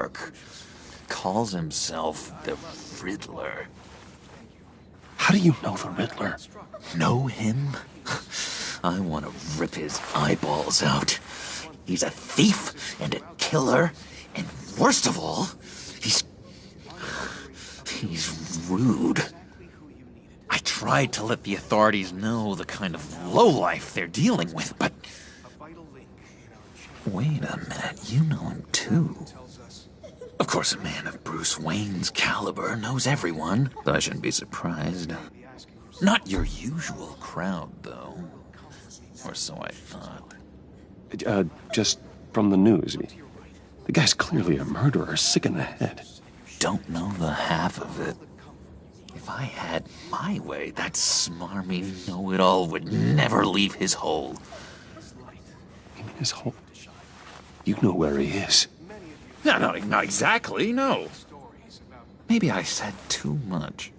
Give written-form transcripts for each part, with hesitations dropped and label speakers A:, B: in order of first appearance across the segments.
A: jerk. Calls himself the Riddler.
B: How do you know the Riddler?
A: Know him? I want to rip his eyeballs out. He's a thief and a killer, and worst of all, he's rude. I tried to let the authorities know the kind of lowlife they're dealing with, but... Wait a minute, you know him too. Of course, a man of Bruce Wayne's caliber knows everyone, so I shouldn't be surprised. Not your usual crowd, though. Or so I thought.
B: Just from the news. The guy's clearly a murderer, sick in the head.
A: Don't know the half of it. If I had my way, that smarmy know-it-all would never leave his hole.
B: You mean his hole? You know where he is.
A: No, not exactly, no. Maybe I said too much.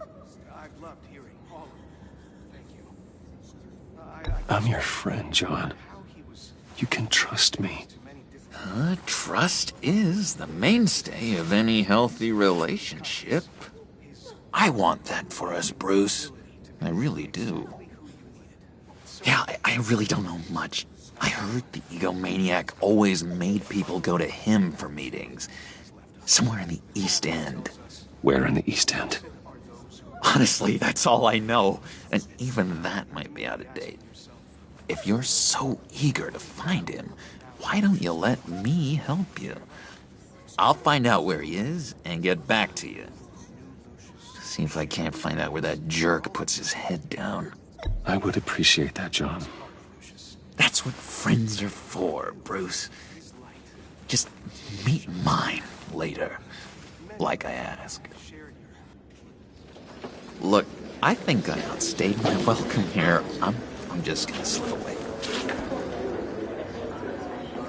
B: I'm your friend, John. You can trust me.
A: Trust is the mainstay of any healthy relationship. I want that for us, Bruce. I really do. Yeah, I really don't know much. I heard the egomaniac always made people go to him for meetings. Somewhere in the East End.
B: Where in the East End?
A: Honestly, that's all I know. And even that might be out of date. If you're so eager to find him, why don't you let me help you? I'll find out where he is and get back to you. See if I can't find out where that jerk puts his head down.
B: I would appreciate that, John.
A: That's what friends are for, Bruce. Just meet mine later, like I asked. Look, I think I outstayed my welcome here. I'm just gonna slip away.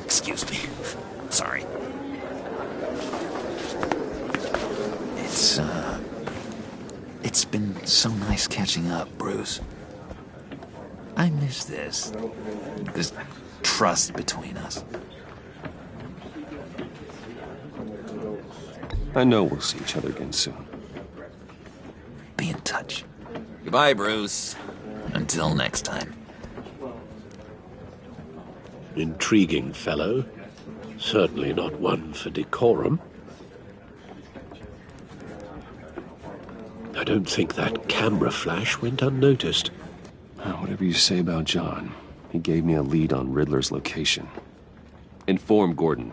A: Excuse me. Sorry. It's been so nice catching up, Bruce. I miss this trust between us.
B: I know we'll see each other again soon.
A: Be in touch. Goodbye, Bruce. Until next time.
C: Intriguing fellow. Certainly not one for decorum. I don't think that camera flash went unnoticed.
B: Whatever you say about John, he gave me a lead on Riddler's location. Inform Gordon.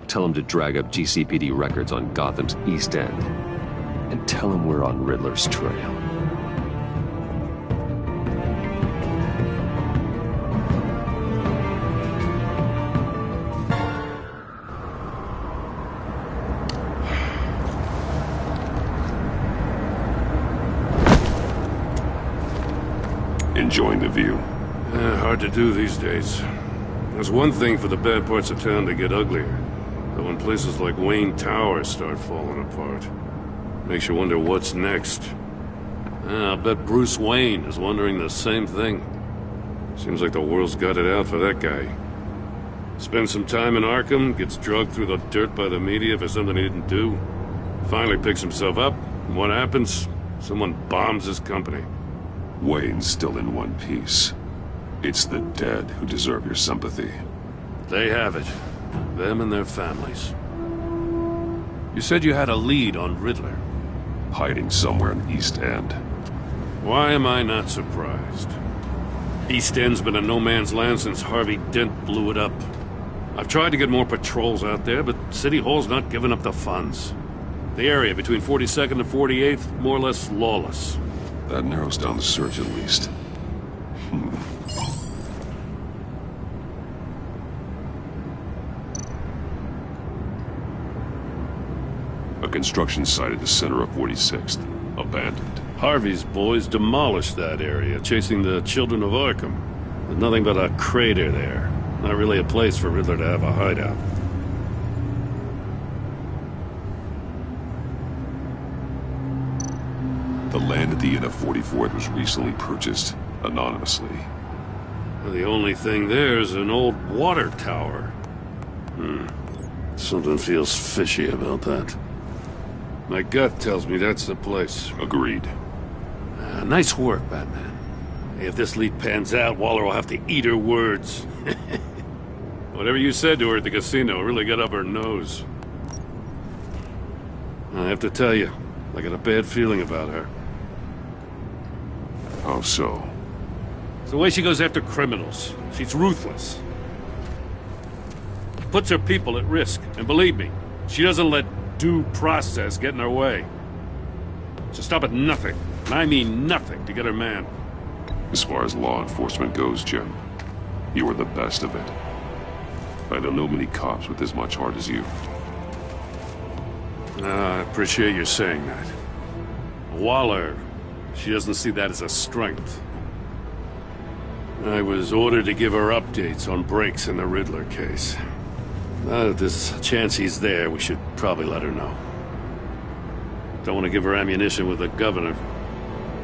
B: Tell him to drag up GCPD records on Gotham's East End. And tell him we're on Riddler's trail. Enjoying the view?
D: Hard to do these days. There's one thing for the bad parts of town to get uglier. But when places like Wayne Tower start falling apart, makes you wonder what's next. I'll bet Bruce Wayne is wondering the same thing. Seems like the world's got it out for that guy. Spends some time in Arkham, gets drugged through the dirt by the media for something he didn't do. Finally picks himself up, and what happens? Someone bombs his company.
E: Wayne's still in one piece. It's the dead who deserve your sympathy.
D: They have it. Them and their families. You said you had a lead on Riddler.
E: Hiding somewhere in the East End.
D: Why am I not surprised? East End's been a no-man's land since Harvey Dent blew it up. I've tried to get more patrols out there, but City Hall's not giving up the funds. The area between 42nd and 48th, more or less lawless.
E: That narrows down the search at least. A construction site at the center of 46th. Abandoned.
D: Harvey's boys demolished that area, chasing the children of Arkham. There's nothing but a crater there. Not really a place for Riddler to have a hideout.
E: The land at the end of 44th was recently purchased, anonymously.
D: The only thing there is an old water tower. Something feels fishy about that. My gut tells me that's the place.
E: Agreed.
D: Nice work, Batman. Hey, if this lead pans out, Waller will have to eat her words. Whatever you said to her at the casino really got up her nose. I have to tell you, I got a bad feeling about her.
E: How so?
D: It's the way she goes after criminals. She's ruthless. Puts her people at risk. And believe me, she doesn't let due process get in her way. So stop at nothing, and I mean nothing, to get her man.
E: As far as law enforcement goes, Jim, you are the best of it. I don't know many cops with as much heart as you.
D: I appreciate you saying that. Waller, she doesn't see that as a strength. I was ordered to give her updates on breaks in the Riddler case. If there's a chance he's there, we should probably let her know. Don't want to give her ammunition with the governor.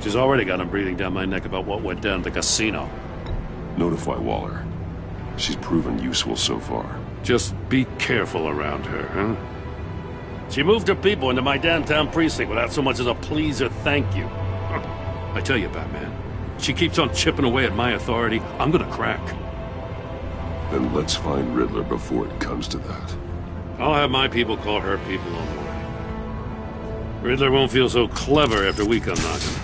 D: She's already got him breathing down my neck about what went down at the casino.
E: Notify Waller. She's proven useful so far.
D: Just be careful around her, huh? She moved her people into my downtown precinct without so much as a please or thank you. I tell you, Batman, she keeps on chipping away at my authority, I'm gonna crack.
E: Then let's find Riddler before it comes to that.
D: I'll have my people call her people on the way. Riddler won't feel so clever after we come knocking.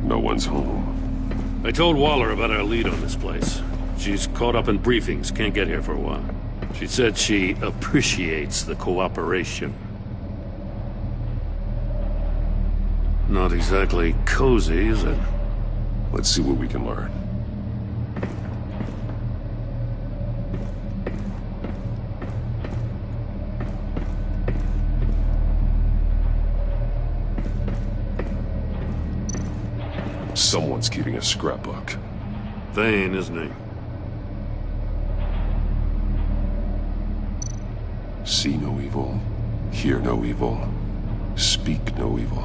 E: No one's home.
D: I told Waller about our lead on this place. She's caught up in briefings, can't get here for a while. She said she appreciates the cooperation. Not exactly cozy, is it?
E: Let's see what we can learn. Someone's keeping a scrapbook.
D: Vane, isn't he?
E: See no evil, hear no evil, speak no evil.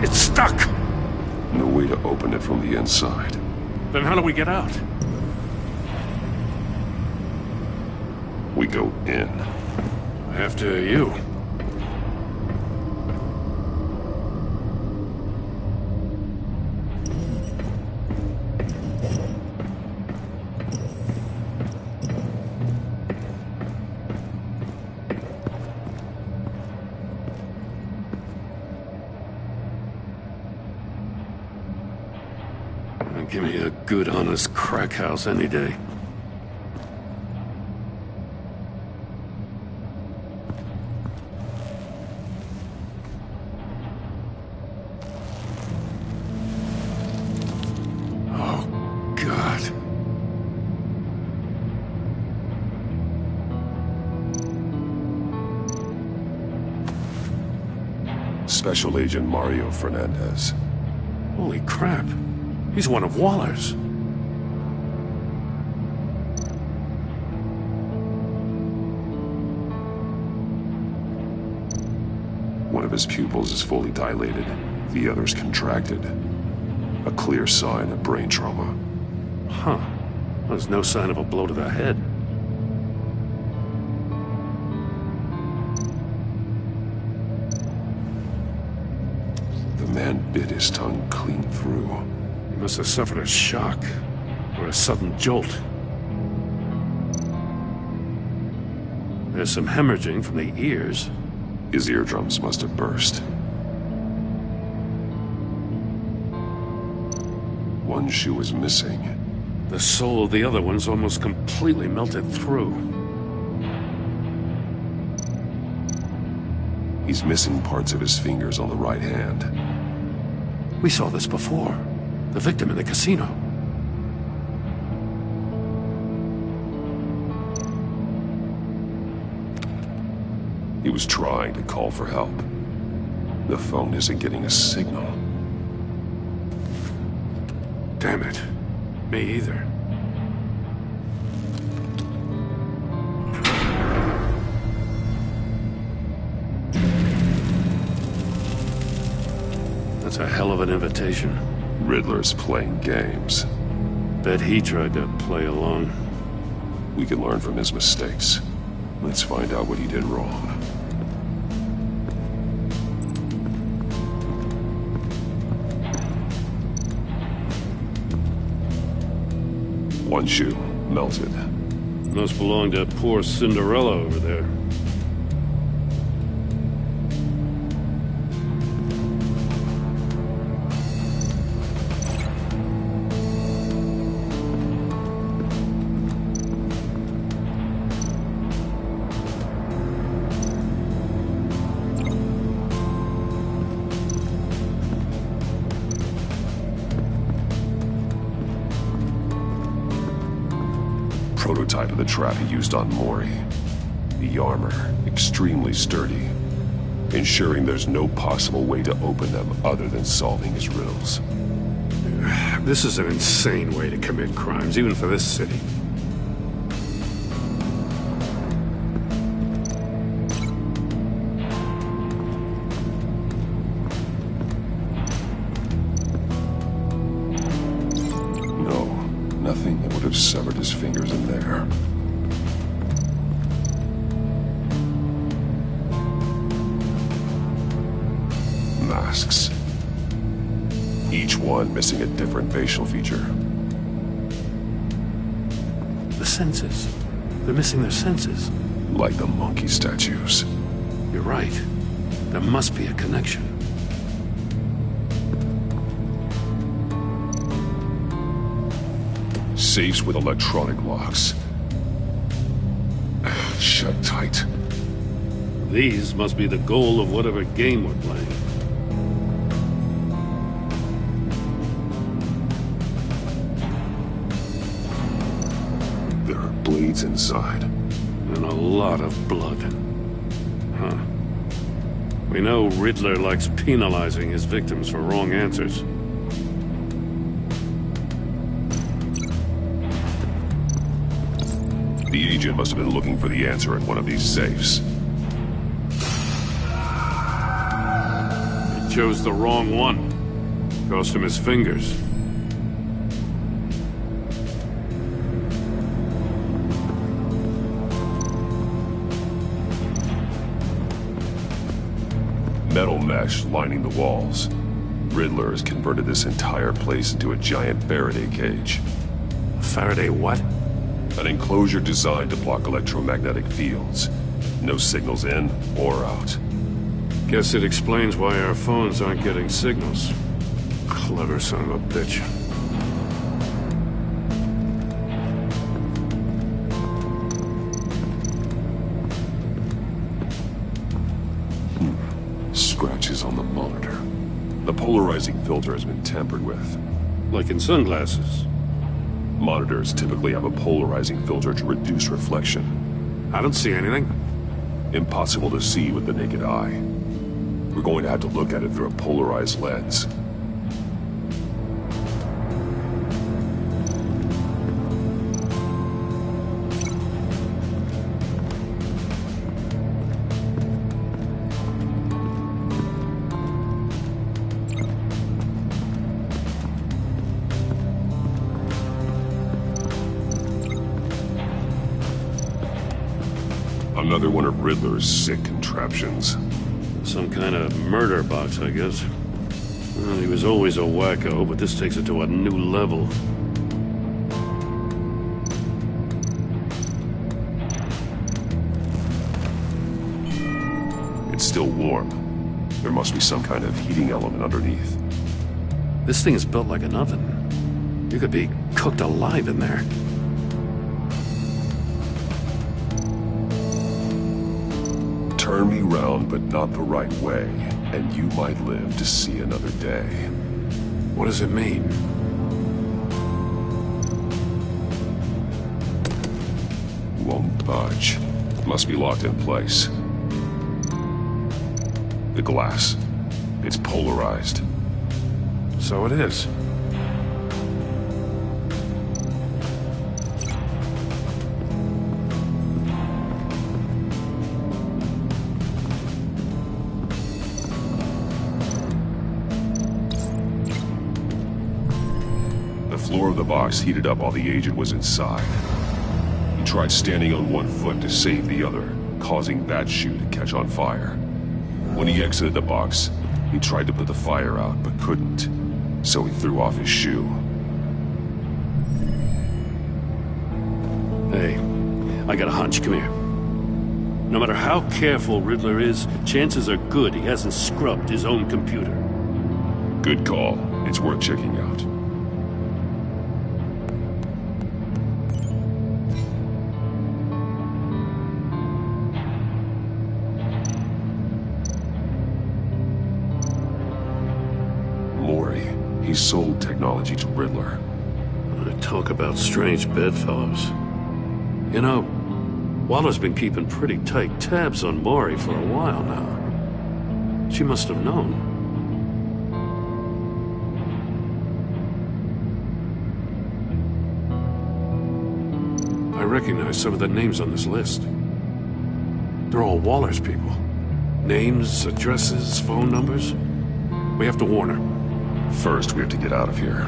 D: It's stuck!
E: No way to open it from the inside.
D: Then how do we get out?
E: We go in.
D: After you. Give me a good, honest crack house any day. Oh, God.
E: Special Agent Mario Fernandez.
D: Holy crap. He's one of Waller's.
E: One of his pupils is fully dilated. The other's contracted. A clear sign of brain trauma.
D: Huh. There's no sign of a blow to the head.
E: The man bit his tongue clean through.
D: He must have suffered a shock, or a sudden jolt. There's some hemorrhaging from the ears.
E: His eardrums must have burst. One shoe is missing.
D: The soul of the other one's almost completely melted through.
E: He's missing parts of his fingers on the right hand.
D: We saw this before. The victim in the casino.
E: He was trying to call for help. The phone isn't getting a signal.
D: Damn it. Me either. That's a hell of an invitation.
E: Riddler's playing games.
D: Bet he tried to play along.
E: We can learn from his mistakes. Let's find out what he did wrong. One shoe, melted.
D: Must belong to poor Cinderella over there.
E: Prototype of the trap he used on Mori. The armor, extremely sturdy, ensuring there's no possible way to open them other than solving his riddles.
D: This is an insane way to commit crimes, even for this city.
E: Nothing that would have severed his fingers in there. Masks. Each one missing a different facial feature.
D: The senses. They're missing their senses.
E: Like the monkey statues.
D: You're right. There must be a connection.
E: Safes with electronic locks. Shut tight.
D: These must be the goal of whatever game we're playing.
E: There are blades inside.
D: And a lot of blood. Huh. We know Riddler likes penalizing his victims for wrong answers.
E: The agent must have been looking for the answer in one of these safes.
D: He chose the wrong one. Cost him his fingers.
E: Metal mesh lining the walls. Riddler has converted this entire place into a giant Faraday cage.
D: Faraday what?
E: An enclosure designed to block electromagnetic fields. No signals in or out.
D: Guess it explains why our phones aren't getting signals. Clever son of a bitch.
E: Scratches on the monitor. The polarizing filter has been tampered with.
D: Like in sunglasses.
E: Monitors typically have a polarizing filter to reduce reflection.
D: I don't see anything.
E: Impossible to see with the naked eye. We're going to have to look at it through a polarized lens. Another one of Riddler's sick contraptions.
D: Some kind of murder box, I guess. Well, he was always a wacko, but this takes it to a new level.
E: It's still warm. There must be some kind of heating element underneath.
D: This thing is built like an oven. You could be cooked alive in there.
E: Turn me round, but not the right way, and you might live to see another day.
D: What does it mean?
E: Won't budge. Must be locked in place. The glass. It's polarized.
D: So it is.
E: The floor of the box heated up while the agent was inside. He tried standing on one foot to save the other, causing that shoe to catch on fire. When he exited the box, he tried to put the fire out, but couldn't, so he threw off his shoe.
D: Hey, I got a hunch. Come here. No matter how careful Riddler is, chances are good he hasn't scrubbed his own computer.
E: Good call. It's worth checking out. He sold technology to Riddler.
D: Talk about strange bedfellows. You know, Waller's been keeping pretty tight tabs on Maury for a while now. She must have known. I recognize some of the names on this list. They're all Waller's people. Names, addresses, phone numbers. We have to warn her.
E: First, we have to get out of here.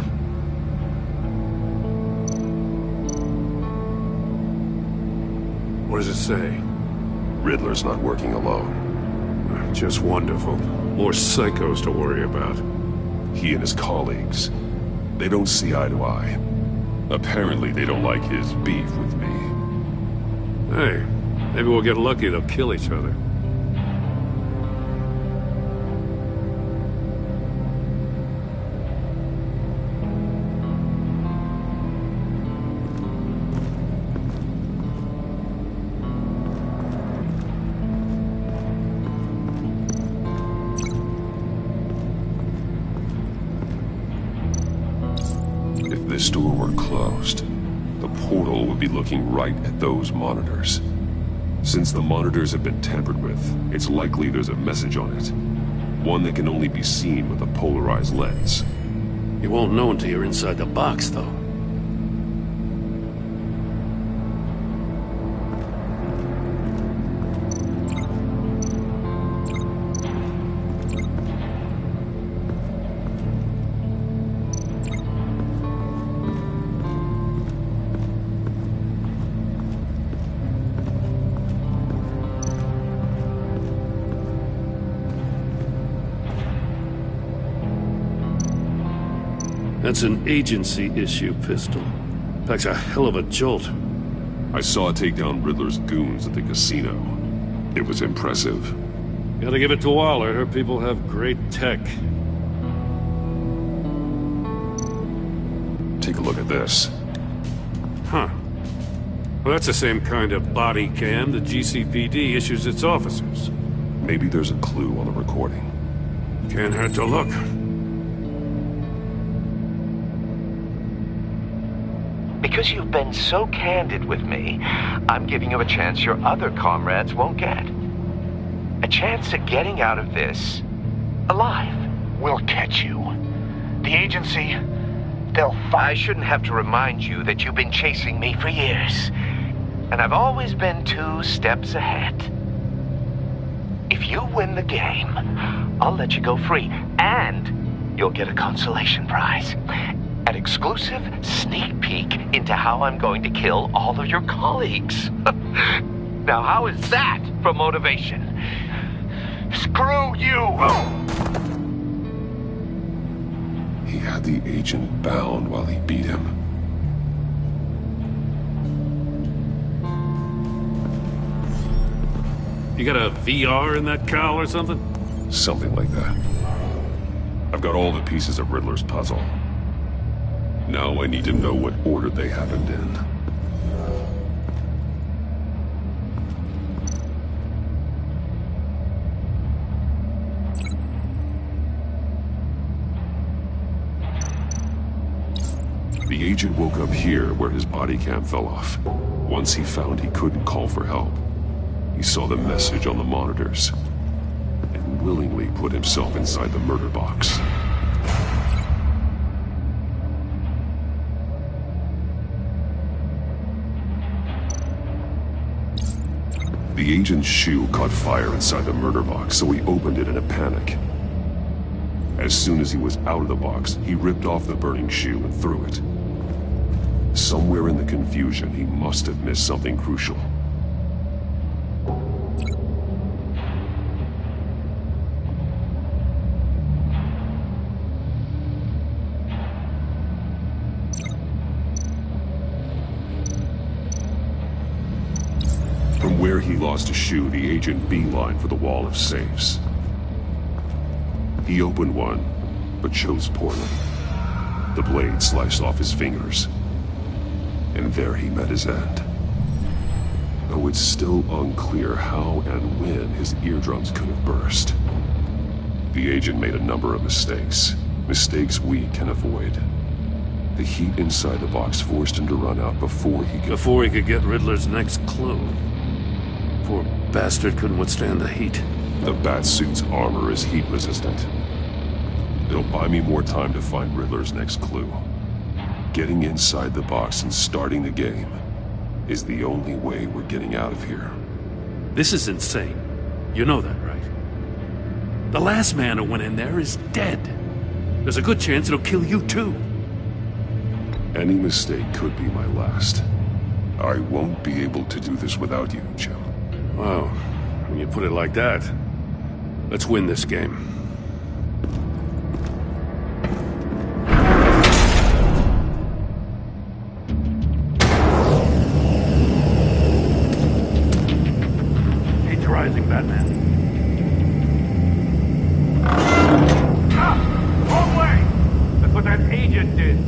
D: What does it say?
E: Riddler's not working alone.
D: Just wonderful. More psychos to worry about.
E: He and his colleagues, they don't see eye to eye. Apparently, they don't like his beef with me.
D: Hey, maybe we'll get lucky they'll kill each other.
E: This door were closed, the portal would be looking right at those monitors. Since the monitors have been tampered with, it's likely there's a message on it. One that can only be seen with a polarized lens.
D: You won't know until you're inside the box, though. That's an agency-issue pistol. Packs a hell of a jolt.
E: I saw it take down Riddler's goons at the casino. It was impressive.
D: Gotta give it to Waller. Her people have great tech.
E: Take a look at this.
D: Huh. Well, that's the same kind of body cam the GCPD issues its officers.
E: Maybe there's a clue on the recording.
D: Can't hurt to look.
F: Because you've been so candid with me, I'm giving you a chance your other comrades won't get. A chance at getting out of this alive.
G: We'll catch you. The agency, they'll
F: I shouldn't have to remind you that you've been chasing me for years. And I've always been 2 steps ahead. If you win the game, I'll let you go free. And you'll get a consolation prize. An exclusive sneak peek into how I'm going to kill all of your colleagues. Now, how is that for motivation?
G: screw you!
E: He had the agent bound while he beat him.
D: You got a VR in that cowl or something?
E: Something like that. I've got all the pieces of Riddler's puzzle. Now I need to know what order they happened in. The agent woke up here where his body cam fell off. Once he found he couldn't call for help, he saw the message on the monitors and willingly put himself inside the murder box. The agent's shoe caught fire inside the murder box, so he opened it in a panic. As soon as he was out of the box, he ripped off the burning shoe and threw it. Somewhere in the confusion, he must have missed something crucial. From where he lost a shoe, the agent beelined for the wall of safes. He opened one, but chose poorly. The blade sliced off his fingers. And there he met his end. Though it's still unclear how and when his eardrums could have burst. The agent made a number of mistakes. Mistakes we can avoid. The heat inside the box forced him to run out before he could
D: get Riddler's next clue. Poor bastard couldn't withstand the heat.
E: The Batsuit's armor is heat resistant. It'll buy me more time to find Riddler's next clue. Getting inside the box and starting the game is the only way we're getting out of here.
D: This is insane. You know that, right? The last man who went in there is dead. There's a good chance it'll kill you too.
E: Any mistake could be my last. I won't be able to do this without you, Jim.
D: Wow, when you put it like that, let's win this game.
G: Batman. Wrong way! That's what that agent did.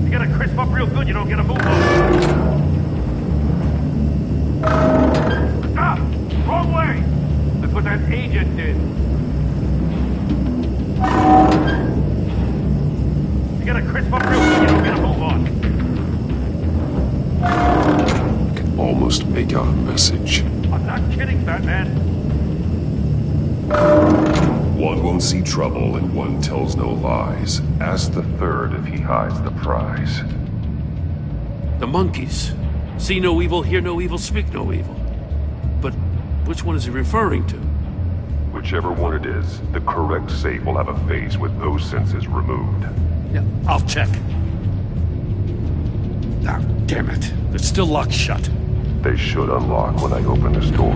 G: You gotta crisp up real good, you don't get a move on. Wrong way! That's what that agent did. You gotta crisp up real good, you don't get a move on.
E: I can almost make out a message.
G: I'm not kidding, Batman.
E: One won't see trouble and one tells no lies. Ask the third if he hides the prize.
D: The monkeys. See no evil, hear no evil, speak no evil. But which one is he referring to?
E: Whichever one it is, the correct safe will have a face with those senses removed.
D: Yeah, I'll check. Ah, damn it. It's still locked shut.
E: They should unlock when I open this door.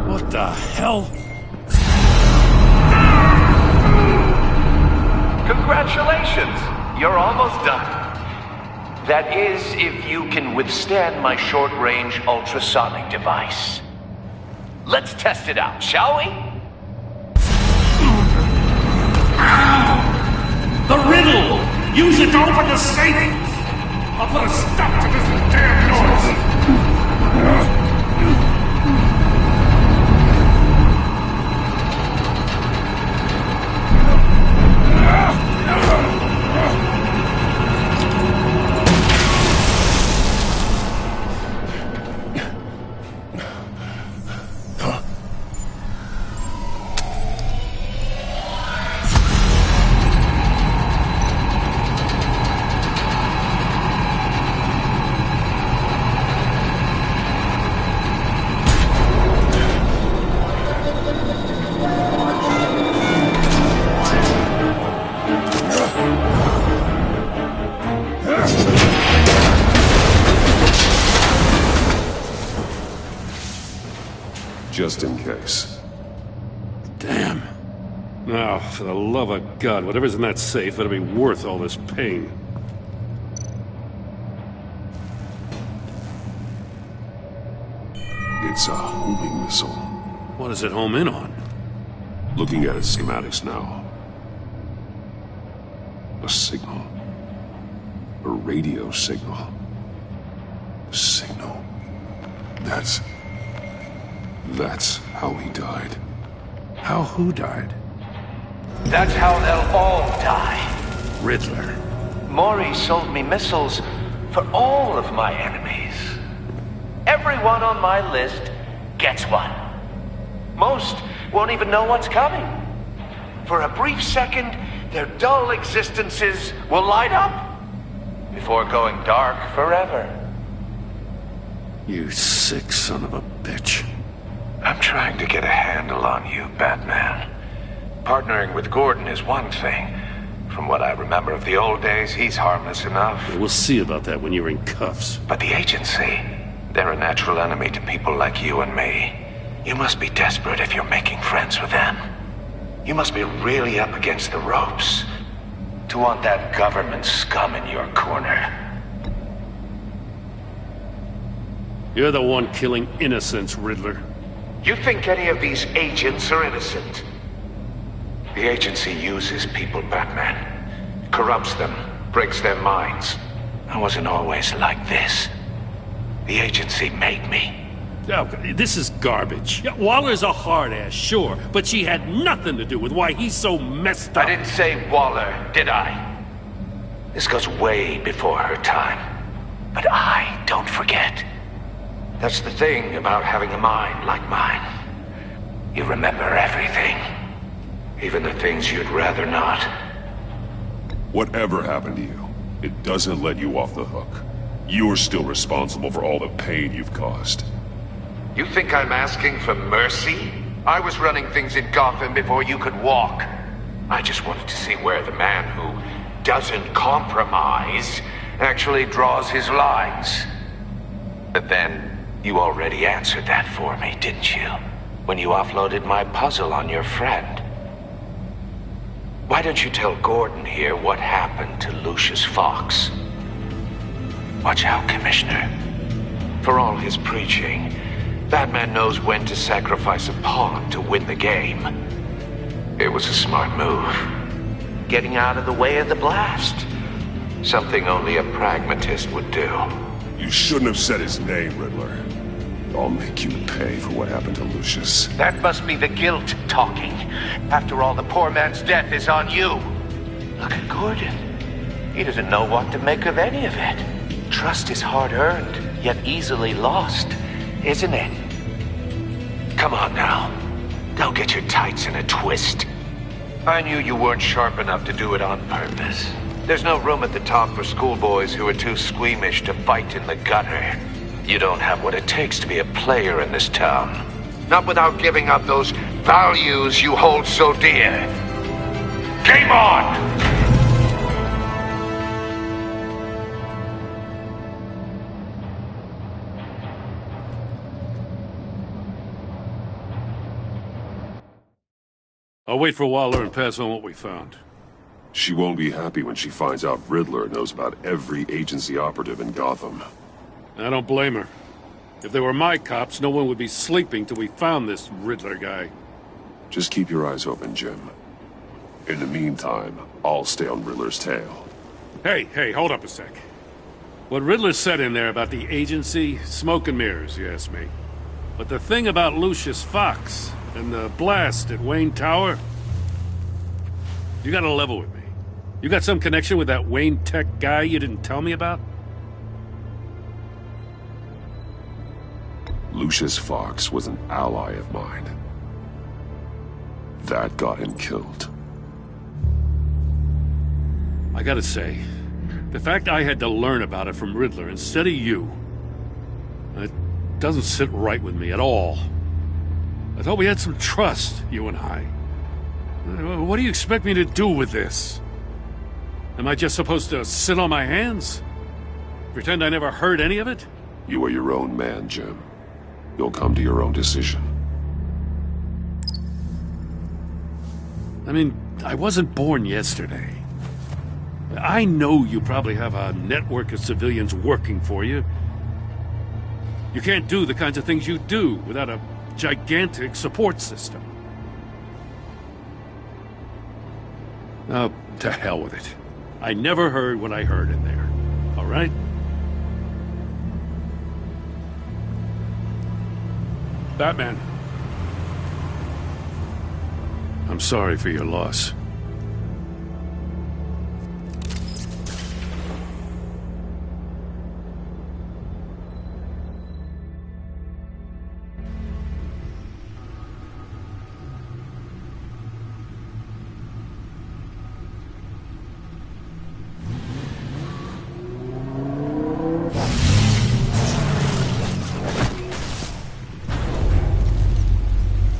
D: What the hell?
F: Congratulations! You're almost done. That is, if you can withstand my short-range ultrasonic device. Let's test it out, shall we?
G: The riddle! Use it to open the safe! I'll put a stop to this damn noise!
E: Just in case.
D: Damn. Now, for the love of God, whatever's in that safe better be worth all this pain.
E: It's a homing missile.
D: What does it home in on?
E: Looking at its schematics now. A signal. A radio signal. A signal. That's how he died.
D: How who died?
F: That's how they'll all die.
D: Riddler.
F: Maury sold me missiles for all of my enemies. Everyone on my list gets one. Most won't even know what's coming. For a brief second, their dull existences will light up before going dark forever.
D: You sick son of a bitch.
F: I'm trying to get a handle on you, Batman. Partnering with Gordon is one thing. From what I remember of the old days, he's harmless enough.
D: We'll see about that when you're in cuffs.
F: But the agency, they're a natural enemy to people like you and me. You must be desperate if you're making friends with them. You must be really up against the ropes to want that government scum in your corner.
D: You're the one killing innocents, Riddler.
F: You think any of these agents are innocent? The agency uses people, Batman. Corrupts them, breaks their minds. I wasn't always like this. The agency made me.
D: Oh, this is garbage. Yeah, Waller's a hard ass, sure, but she had nothing to do with why he's so messed up.
F: I didn't say Waller, did I? This goes way before her time. But I don't forget. That's the thing about having a mind like mine. You remember everything. Even the things you'd rather not.
E: Whatever happened to you, it doesn't let you off the hook. You're still responsible for all the pain you've caused.
F: You think I'm asking for mercy? I was running things in Gotham before you could walk. I just wanted to see where the man who doesn't compromise actually draws his lines. But then, you already answered that for me, didn't you? When you offloaded my puzzle on your friend. Why don't you tell Gordon here what happened to Lucius Fox? Watch out, Commissioner. For all his preaching, Batman knows when to sacrifice a pawn to win the game. It was a smart move. Getting out of the way of the blast. Something only a pragmatist would do.
E: You shouldn't have said his name, Riddler. I'll make you pay for what happened to Lucius.
F: That must be the guilt talking. After all, the poor man's death is on you. Look at Gordon. He doesn't know what to make of any of it. Trust is hard-earned, yet easily lost, isn't it? Come on now. Don't get your tights in a twist. I knew you weren't sharp enough to do it on purpose. There's no room at the top for schoolboys who are too squeamish to fight in the gutter. You don't have what it takes to be a player in this town. Not without giving up those values you hold so dear. Game on!
D: I'll wait for Waller and pass on what we found.
E: She won't be happy when she finds out Riddler knows about every agency operative in Gotham.
D: I don't blame her. If they were my cops, no one would be sleeping till we found this Riddler guy.
E: Just keep your eyes open, Jim. In the meantime, I'll stay on Riddler's tail.
D: Hey, hold up a sec. What Riddler said in there about the agency, smoke and mirrors, you ask me. But the thing about Lucius Fox and the blast at Wayne Tower, you gotta level with me. You got some connection with that Wayne Tech guy you didn't tell me about?
E: Lucius Fox was an ally of mine. That got him killed.
D: I gotta say, the fact I had to learn about it from Riddler instead of you, it doesn't sit right with me at all. I thought we had some trust, you and I. What do you expect me to do with this? Am I just supposed to sit on my hands? Pretend I never heard any of it?
E: You are your own man, Jim. You'll come to your own decision.
D: I mean, I wasn't born yesterday. I know you probably have a network of civilians working for you. You can't do the kinds of things you do without a gigantic support system. Oh, to hell with it. I never heard what I heard in there. All right? Batman. I'm sorry for your loss.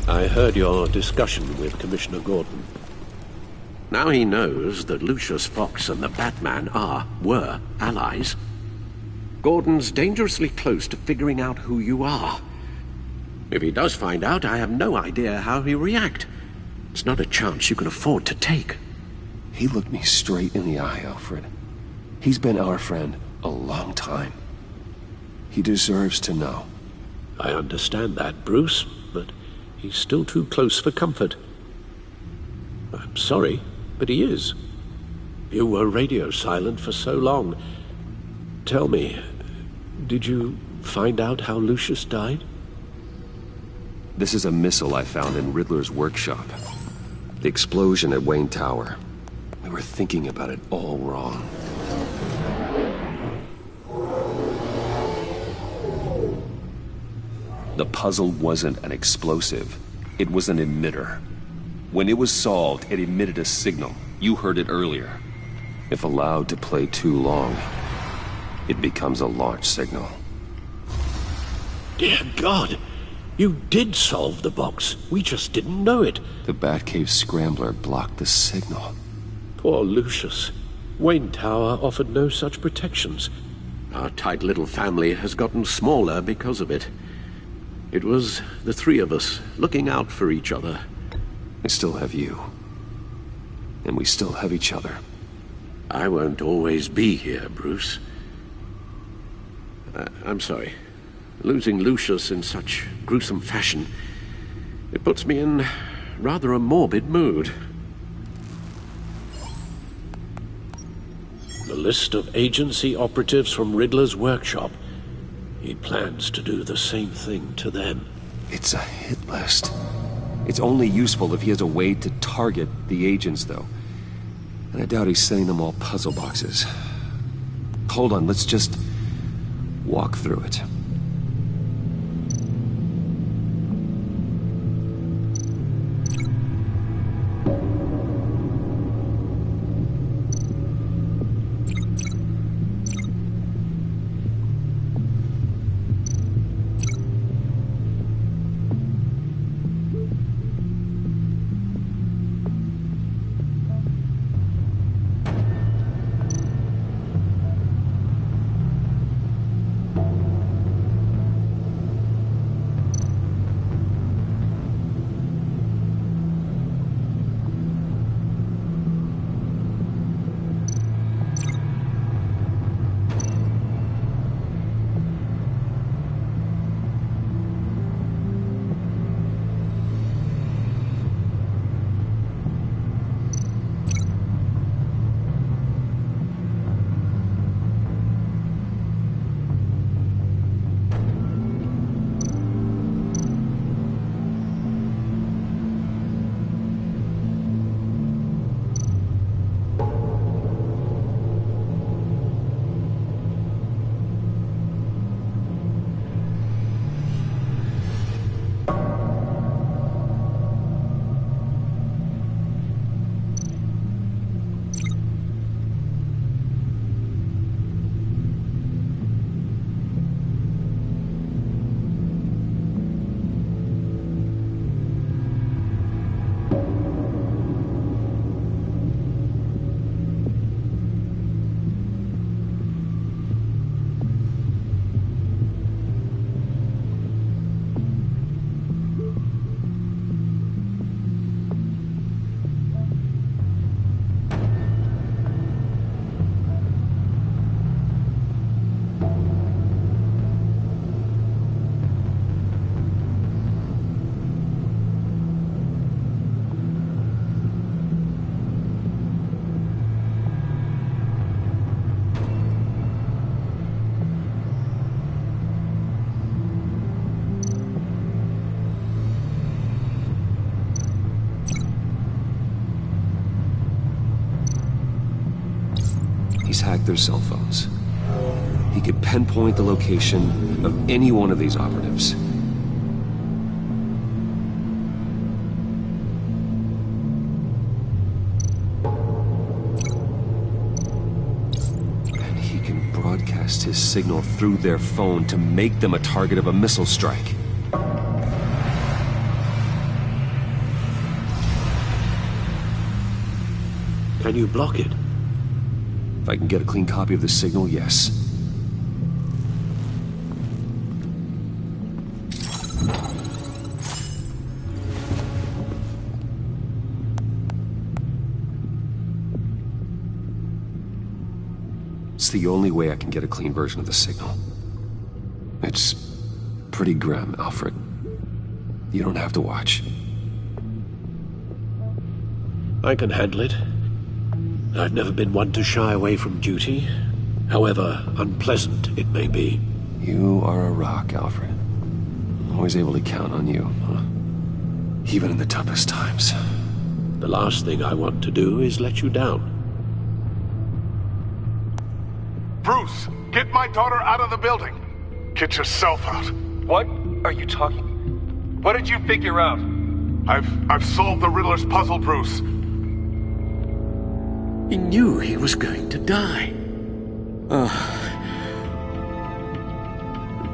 C: I heard your discussion with Commissioner Gordon. Now he knows that Lucius Fox and the Batman were allies. Gordon's dangerously close to figuring out who you are. If he does find out, I have no idea how he'll react. It's not a chance you can afford to take.
B: He looked me straight in the eye, Alfred. He's been our friend a long time. He deserves to know.
C: I understand that, Bruce, but he's still too close for comfort. I'm sorry, but he is. You were radio silent for so long. Tell me, did you find out how Lucius died?
B: This is a missile I found in Riddler's workshop. The explosion at Wayne Tower. We were thinking about it all wrong. The puzzle wasn't an explosive. It was an emitter. When it was solved, it emitted a signal. You heard it earlier. If allowed to play too long, it becomes a launch signal.
C: Dear God! You did solve the box. We just didn't know it.
B: The Batcave scrambler blocked the signal.
C: Poor Lucius. Wayne Tower offered no such protections. Our tight little family has gotten smaller because of it. It was the three of us looking out for each other.
B: I still have you. And we still have each other.
C: I won't always be here, Bruce. I'm sorry. Losing Lucius in such gruesome fashion, it puts me in rather a morbid mood. The list of agency operatives from Riddler's workshop. He plans to do the same thing to them.
B: It's a hit list. It's only useful if he has a way to target the agents, though. And I doubt he's sending them all puzzle boxes. Hold on, let's just walk through it. He's hacked their cell phones. He could pinpoint the location of any one of these operatives. And he can broadcast his signal through their phone to make them a target of a missile strike.
C: Can you block it?
B: If I can get a clean copy of the signal, yes. It's the only way I can get a clean version of the signal. It's pretty grim, Alfred. You don't have to watch.
C: I can handle it. I've never been one to shy away from duty, however unpleasant it may be.
B: You are a rock, Alfred. Always able to count on you, huh? Even in the toughest times.
C: The last thing I want to do is let you down.
H: Bruce, get my daughter out of the building. Get yourself out.
I: What are you talking? What did you figure out?
H: I've solved the Riddler's puzzle, Bruce.
C: He knew he was going to die.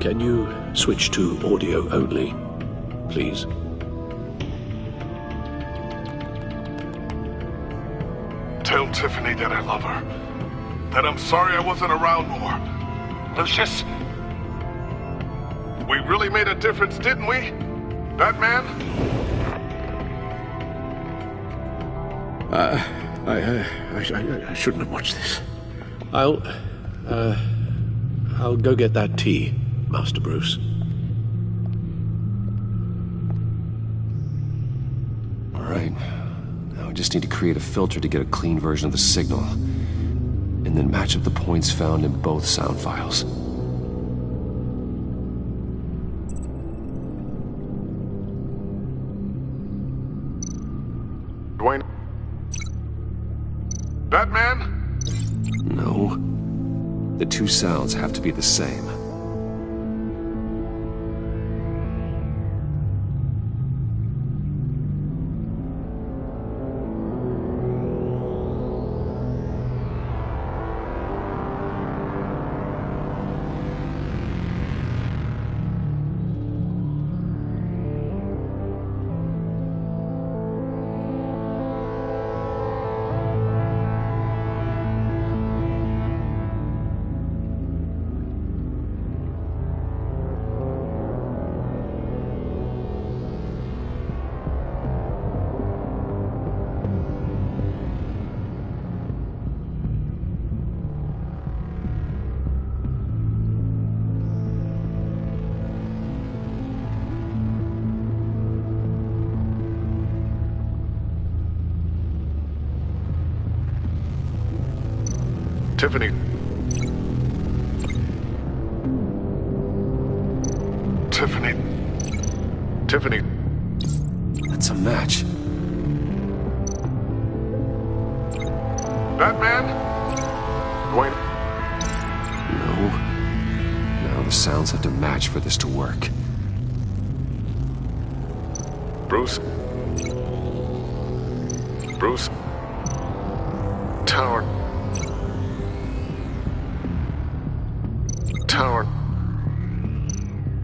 C: Can you switch to audio only, please?
H: Tell Tiffany that I love her. That I'm sorry I wasn't around more.
I: Lucius?
H: We really made a difference, didn't we? Batman?
C: I shouldn't have watched this. I'll go get that tea, Master Bruce.
B: All right. Now I just need to create a filter to get a clean version of the signal, and then match up the points found in both sound files.
H: Dwayne? Batman?
B: No. The two sounds have to be the same.
H: Tiffany. Tiffany.
B: That's a match.
H: Batman? Dwayne?
B: No. Now the sounds have to match for this to work.
H: Bruce? Bruce? Tower.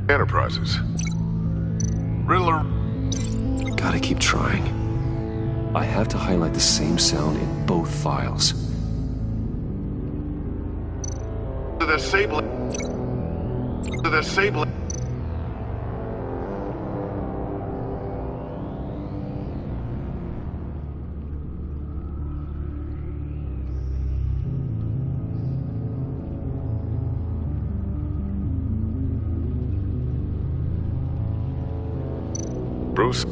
H: Enterprises. Riddler.
B: Gotta keep trying. I have to highlight the same sound in both files.
H: The Sable. Bruce?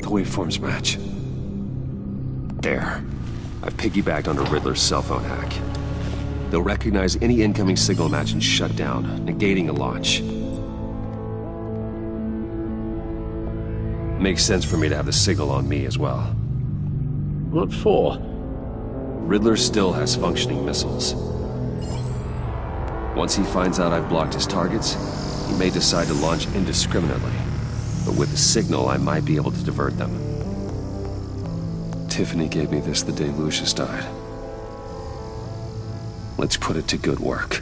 B: The waveforms match. There. I've piggybacked onto Riddler's cell phone hack. They'll recognize any incoming signal match and shut down, negating a launch. Makes sense for me to have the signal on me as well.
C: What for?
B: Riddler still has functioning missiles. Once he finds out I've blocked his targets, he may decide to launch indiscriminately. But with the signal, I might be able to divert them. Tiffany gave me this the day Lucius died. Let's put it to good work.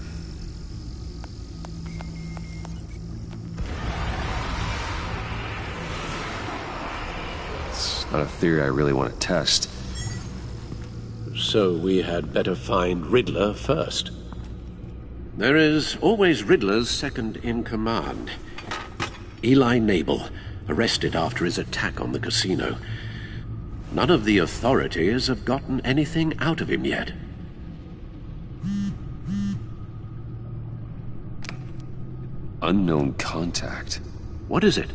B: It's not a theory I really want to test.
C: So we had better find Riddler first. There is always Riddler's second-in-command. Eli Nabel, arrested after his attack on the casino. None of the authorities have gotten anything out of him yet.
B: Unknown contact.
C: What is it?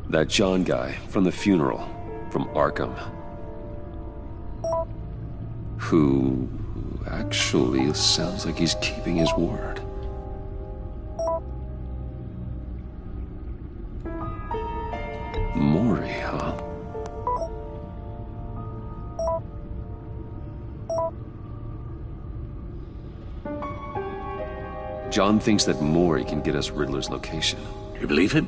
B: That John guy from the funeral, from Arkham. Who actually sounds like he's keeping his word. Maury, huh? John thinks that Maury can get us Riddler's location.
C: You believe him?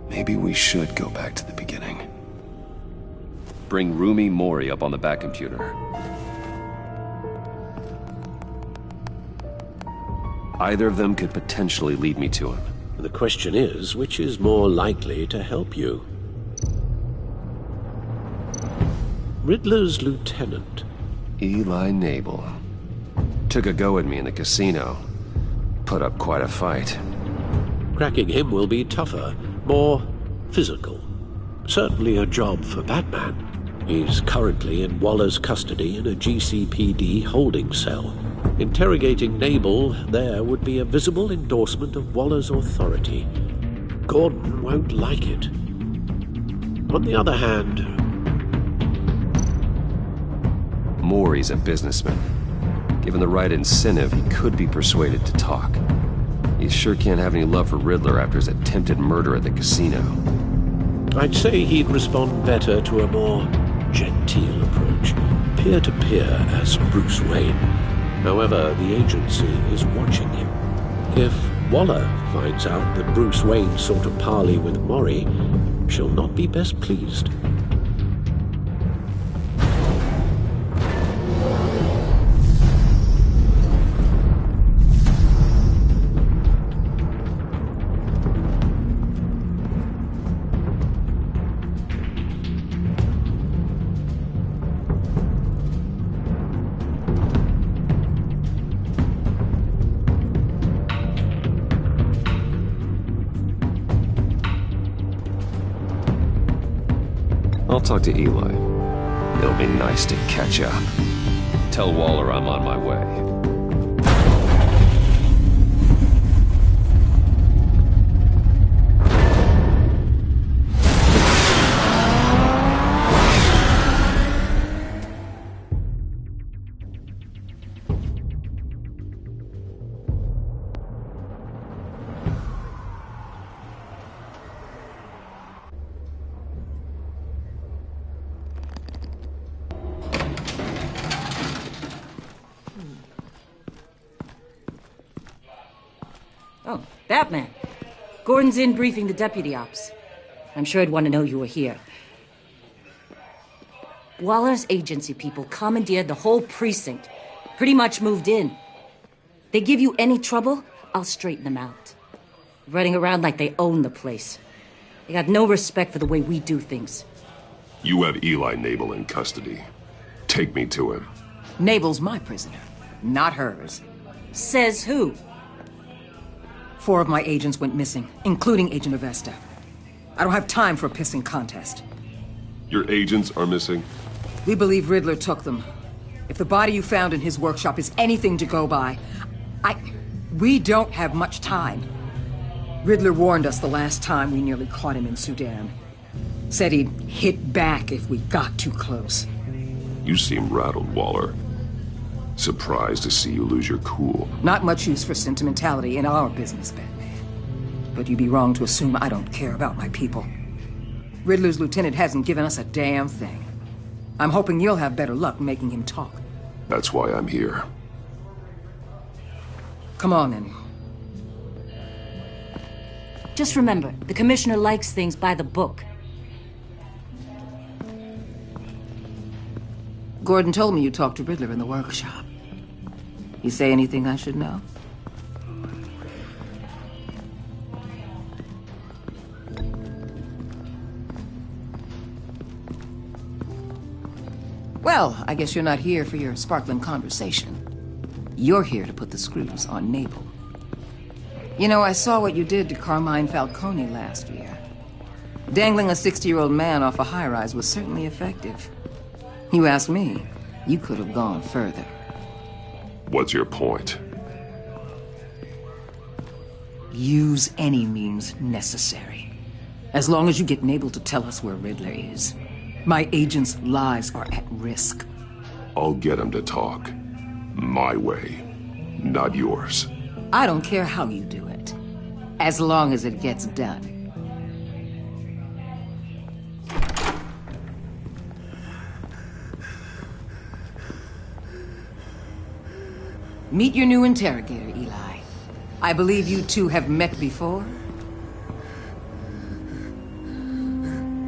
B: Maybe we should go back to the beginning. Bring Rumi Mori up on the back computer. Either of them could potentially lead me to him.
C: The question is, which is more likely to help you? Riddler's lieutenant.
B: Eli Nabel. Took a go at me in the casino. Put up quite a fight.
C: Cracking him will be tougher, more physical. Certainly a job for Batman. He's currently in Waller's custody in a GCPD holding cell. Interrogating Nabel there would be a visible endorsement of Waller's authority. Gordon won't like it. On the other hand...
B: Maury's a businessman. Given the right incentive, he could be persuaded to talk. He sure can't have any love for Riddler after his attempted murder at the casino.
C: I'd say he'd respond better to a more genteel approach, peer-to-peer as Bruce Wayne. However, the agency is watching him. If Waller finds out that Bruce Wayne sought a parley with Maury, she'll not be best pleased.
B: I'll talk to Eli. It'll be nice to catch up. Tell Waller I'm on my way.
J: Oh, Batman. Gordon's in briefing the deputy ops. I'm sure I'd want to know you were here. Waller's agency people commandeered the whole precinct. Pretty much moved in. They give you any trouble, I'll straighten them out. Running around like they own the place. They got no respect for the way we do things.
E: You have Eli Nabel in custody. Take me to him.
K: Nabel's my prisoner, not hers.
J: Says who?
K: 4 of my agents went missing, including Agent Avesta. I don't have time for a pissing contest.
E: Your agents are missing?
K: We believe Riddler took them. If the body you found in his workshop is anything to go by, we don't have much time. Riddler warned us the last time we nearly caught him in Sudan. Said he'd hit back if we got too close.
E: You seem rattled, Waller. Surprised to see you lose your cool.
K: Not much use for sentimentality in our business, Batman. But you'd be wrong to assume I don't care about my people. Riddler's lieutenant hasn't given us a damn thing. I'm hoping you'll have better luck making him talk.
E: That's why I'm here.
K: Come on, then.
J: Just remember, the Commissioner likes things by the book.
K: Gordon told me you talked to Riddler in the workshop. You say anything I should know? Well, I guess you're not here for your sparkling conversation. You're here to put the screws on Nabel. You know, I saw what you did to Carmine Falcone last year. Dangling a 60-year-old man off a high-rise was certainly effective. You ask me, you could have gone further.
E: What's your point?
K: Use any means necessary. As long as you get Nabel to tell us where Riddler is. My agent's lives are at risk.
E: I'll get him to talk. My way, not yours.
K: I don't care how you do it, as long as it gets done. Meet your new interrogator, Eli. I believe you two have met before.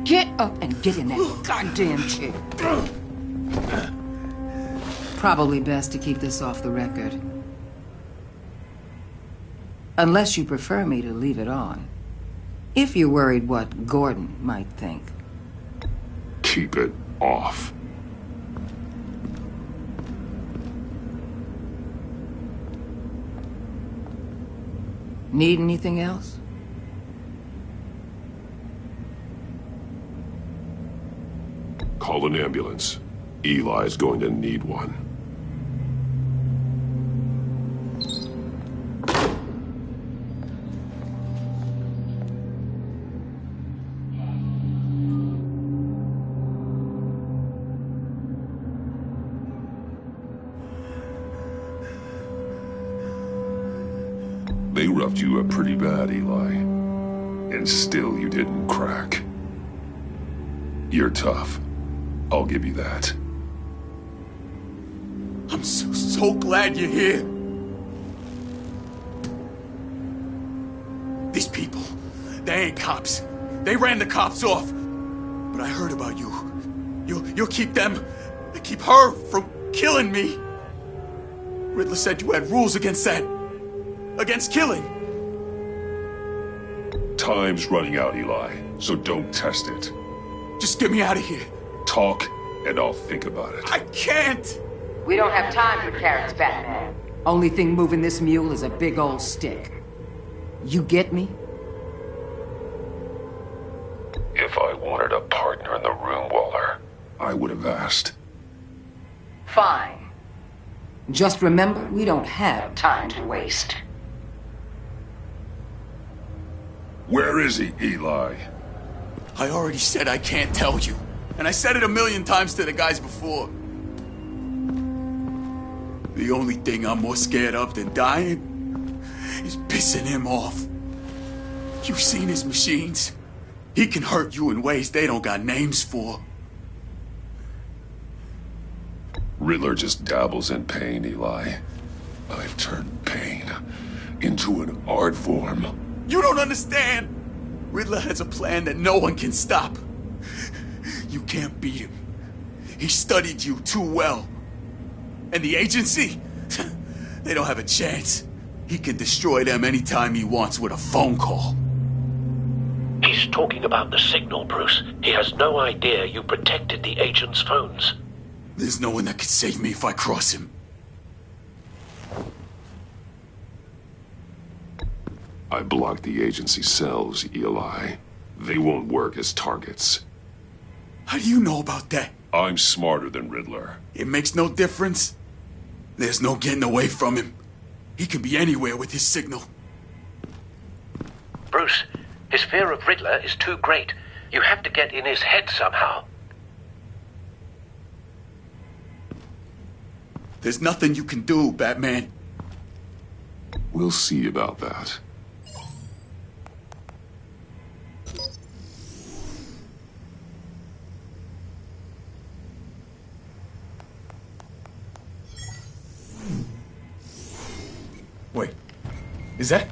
K: Get up and get in that goddamn chair. Probably best to keep this off the record. Unless you prefer me to leave it on. If you're worried what Gordon might think.
E: Keep it off.
K: Need anything else?
E: Call an ambulance. Eli's going to need one. They roughed you up pretty bad, Eli. And still you didn't crack. You're tough. I'll give you that.
L: I'm so glad you're here. These people, they ain't cops. They ran the cops off. But I heard about you. You'll keep them, keep her from killing me. Riddler said you had rules against that. Against killing.
E: Time's running out, Eli, so don't test it.
L: Just get me out of here.
E: Talk, and I'll think about it.
L: I can't!
K: We don't have time for carrots, Batman. Only thing moving this mule is a big old stick. You get me?
E: If I wanted a partner in the room, Waller, I would have asked.
K: Fine. Just remember, we don't have time to waste.
E: Where is he, Eli?
L: I already said I can't tell you. And I said it 1,000,000 times to the guys before. The only thing I'm more scared of than dying is pissing him off. You've seen his machines. He can hurt you in ways they don't got names for.
E: Riddler just dabbles in pain, Eli. I've turned pain into an art form.
L: You don't understand! Riddler has a plan that no one can stop. You can't beat him. He studied you too well. And the agency? They don't have a chance. He can destroy them anytime he wants with a phone call.
C: He's talking about the signal, Bruce. He has no idea you protected the agent's phones.
L: There's no one that can save me if I cross him.
E: I blocked the agency cells, Eli. They won't work as targets.
L: How do you know about that?
E: I'm smarter than Riddler.
L: It makes no difference. There's no getting away from him. He can be anywhere with his signal.
C: Bruce, his fear of Riddler is too great. You have to get in his head somehow.
L: There's nothing you can do, Batman.
E: We'll see about that.
L: Is that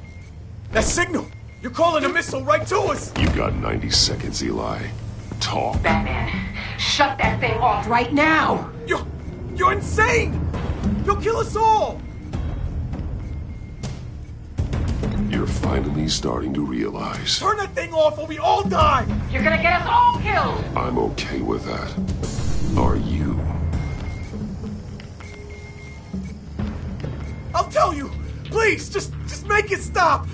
L: signal? You're calling a missile right to us!
E: You got 90 seconds, Eli. Talk.
K: Batman, shut that thing off right now!
L: You're insane! You'll kill us all!
E: You're finally starting to realize.
L: Turn that thing off or we all die!
K: You're gonna get us all killed!
E: I'm okay with that. Are you?
L: I'll tell you! Please, just make it stop!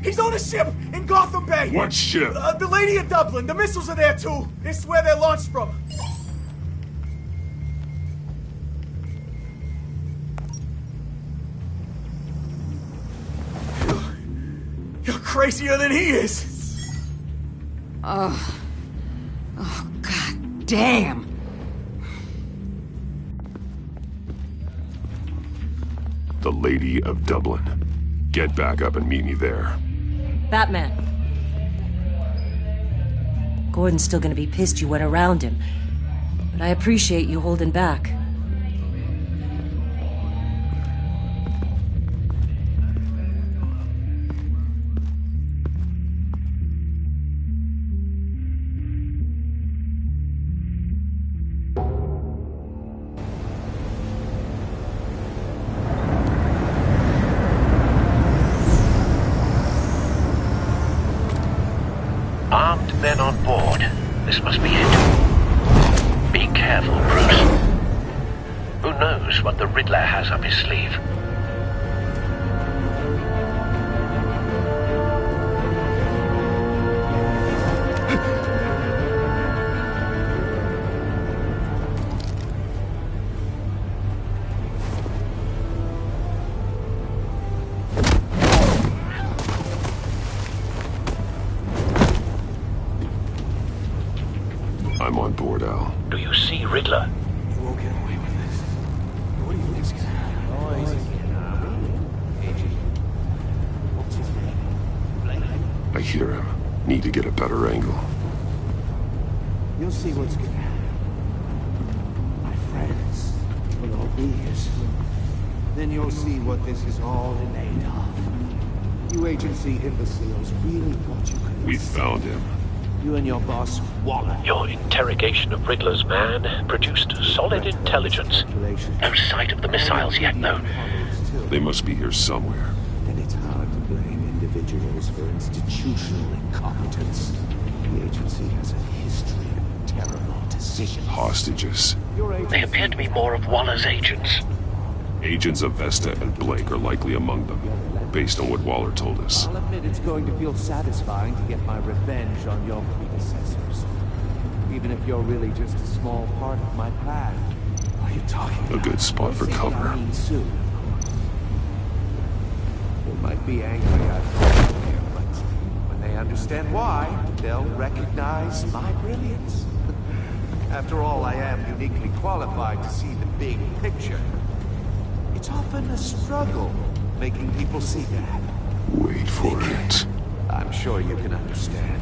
L: He's on a ship in Gotham Bay!
E: What ship?
L: The Lady of Dublin. The missiles are there too. It's where they're launched from. You're crazier than he is!
K: Oh, god damn!
E: The Lady of Dublin. Get back up and meet me there.
J: Batman. Gordon's still gonna be pissed you went around him. But I appreciate you holding back.
F: Armed men on board. This must be it. Be careful, Bruce. Who knows what the Riddler has up his sleeve?
E: I'm on board, Al.
F: Do you see Riddler?
L: You won't get away with this. What do you think's gonna happen?
E: I hear him. Need to get a better angle.
M: You'll see what's gonna happen. My friends will all be here soon. Then you'll see what this is all in aid of. You agency imbeciles really thought you could...
E: We found him.
M: You and your boss, Waller.
F: Your interrogation of Riddler's man produced solid intelligence. No sight of the missiles yet, though.
E: They must be here somewhere.
M: And it's hard to blame individuals for institutional incompetence. The agency has a history of terrible decisions.
E: Hostages.
F: They appear to be more of Waller's agents.
E: Agents of Vesta and Blake are likely among them, based on what Waller told us.
M: I'll admit it's going to feel satisfying to get my revenge on your predecessors. Even if you're really just a small part of my plan.
L: What are you talking about?
E: A good spot for cover.
M: I mean soon, of course. They might be angry I've come here, but when they understand why, they'll recognize my brilliance. After all, I am uniquely qualified to see the big picture. It's often a struggle making people see that.
E: Wait for it.
M: I'm sure you can understand.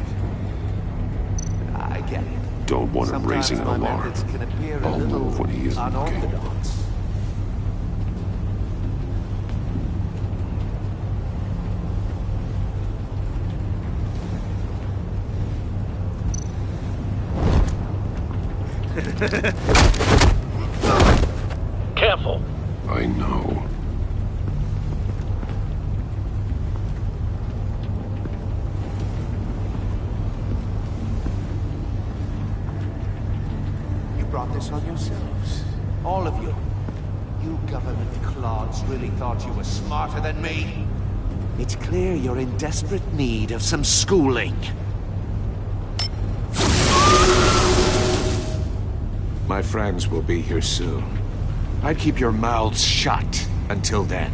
M: I get it.
E: Don't want him raising an alarm.
M: Methods can appear a
E: I'll
M: little
E: move when he isn't looking.
M: unorthodox.
F: Careful.
E: I know.
M: You brought this on yourselves. All of you. You government clods really thought you were smarter than me. It's clear you're in desperate need of some schooling. My friends will be here soon. I'd keep your mouths shut until then.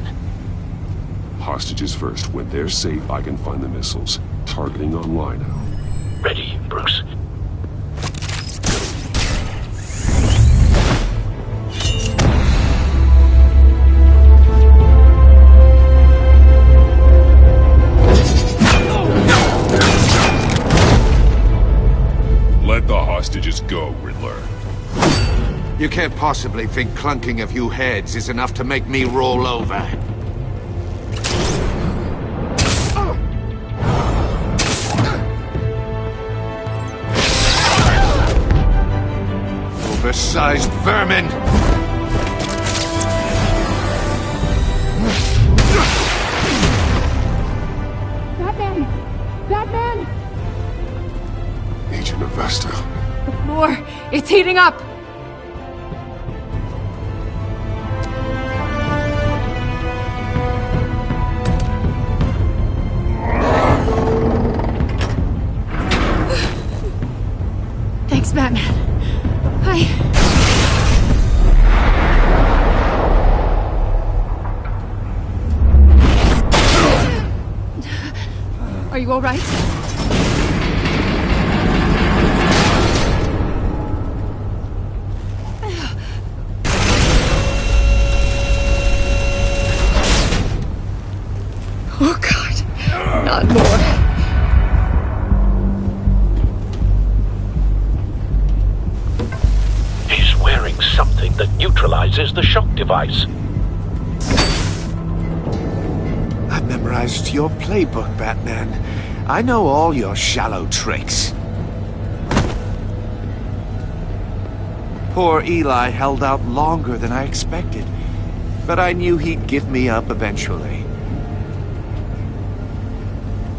E: Hostages first. When they're safe, I can find the missiles. Targeting online now.
F: Ready, Bruce.
E: Let the hostages go, Riddler.
M: You can't possibly think clunking a few heads is enough to make me roll over. Oversized vermin!
N: Batman! Batman!
E: Agent Avesta.
N: The floor, it's heating up! Thanks, Batman. Are you all right? Oh, God. Not more.
C: He's wearing something that neutralizes the shock device.
M: I've memorized your playbook, Batman. I know all your shallow tricks. Poor Eli held out longer than I expected, but I knew he'd give me up eventually.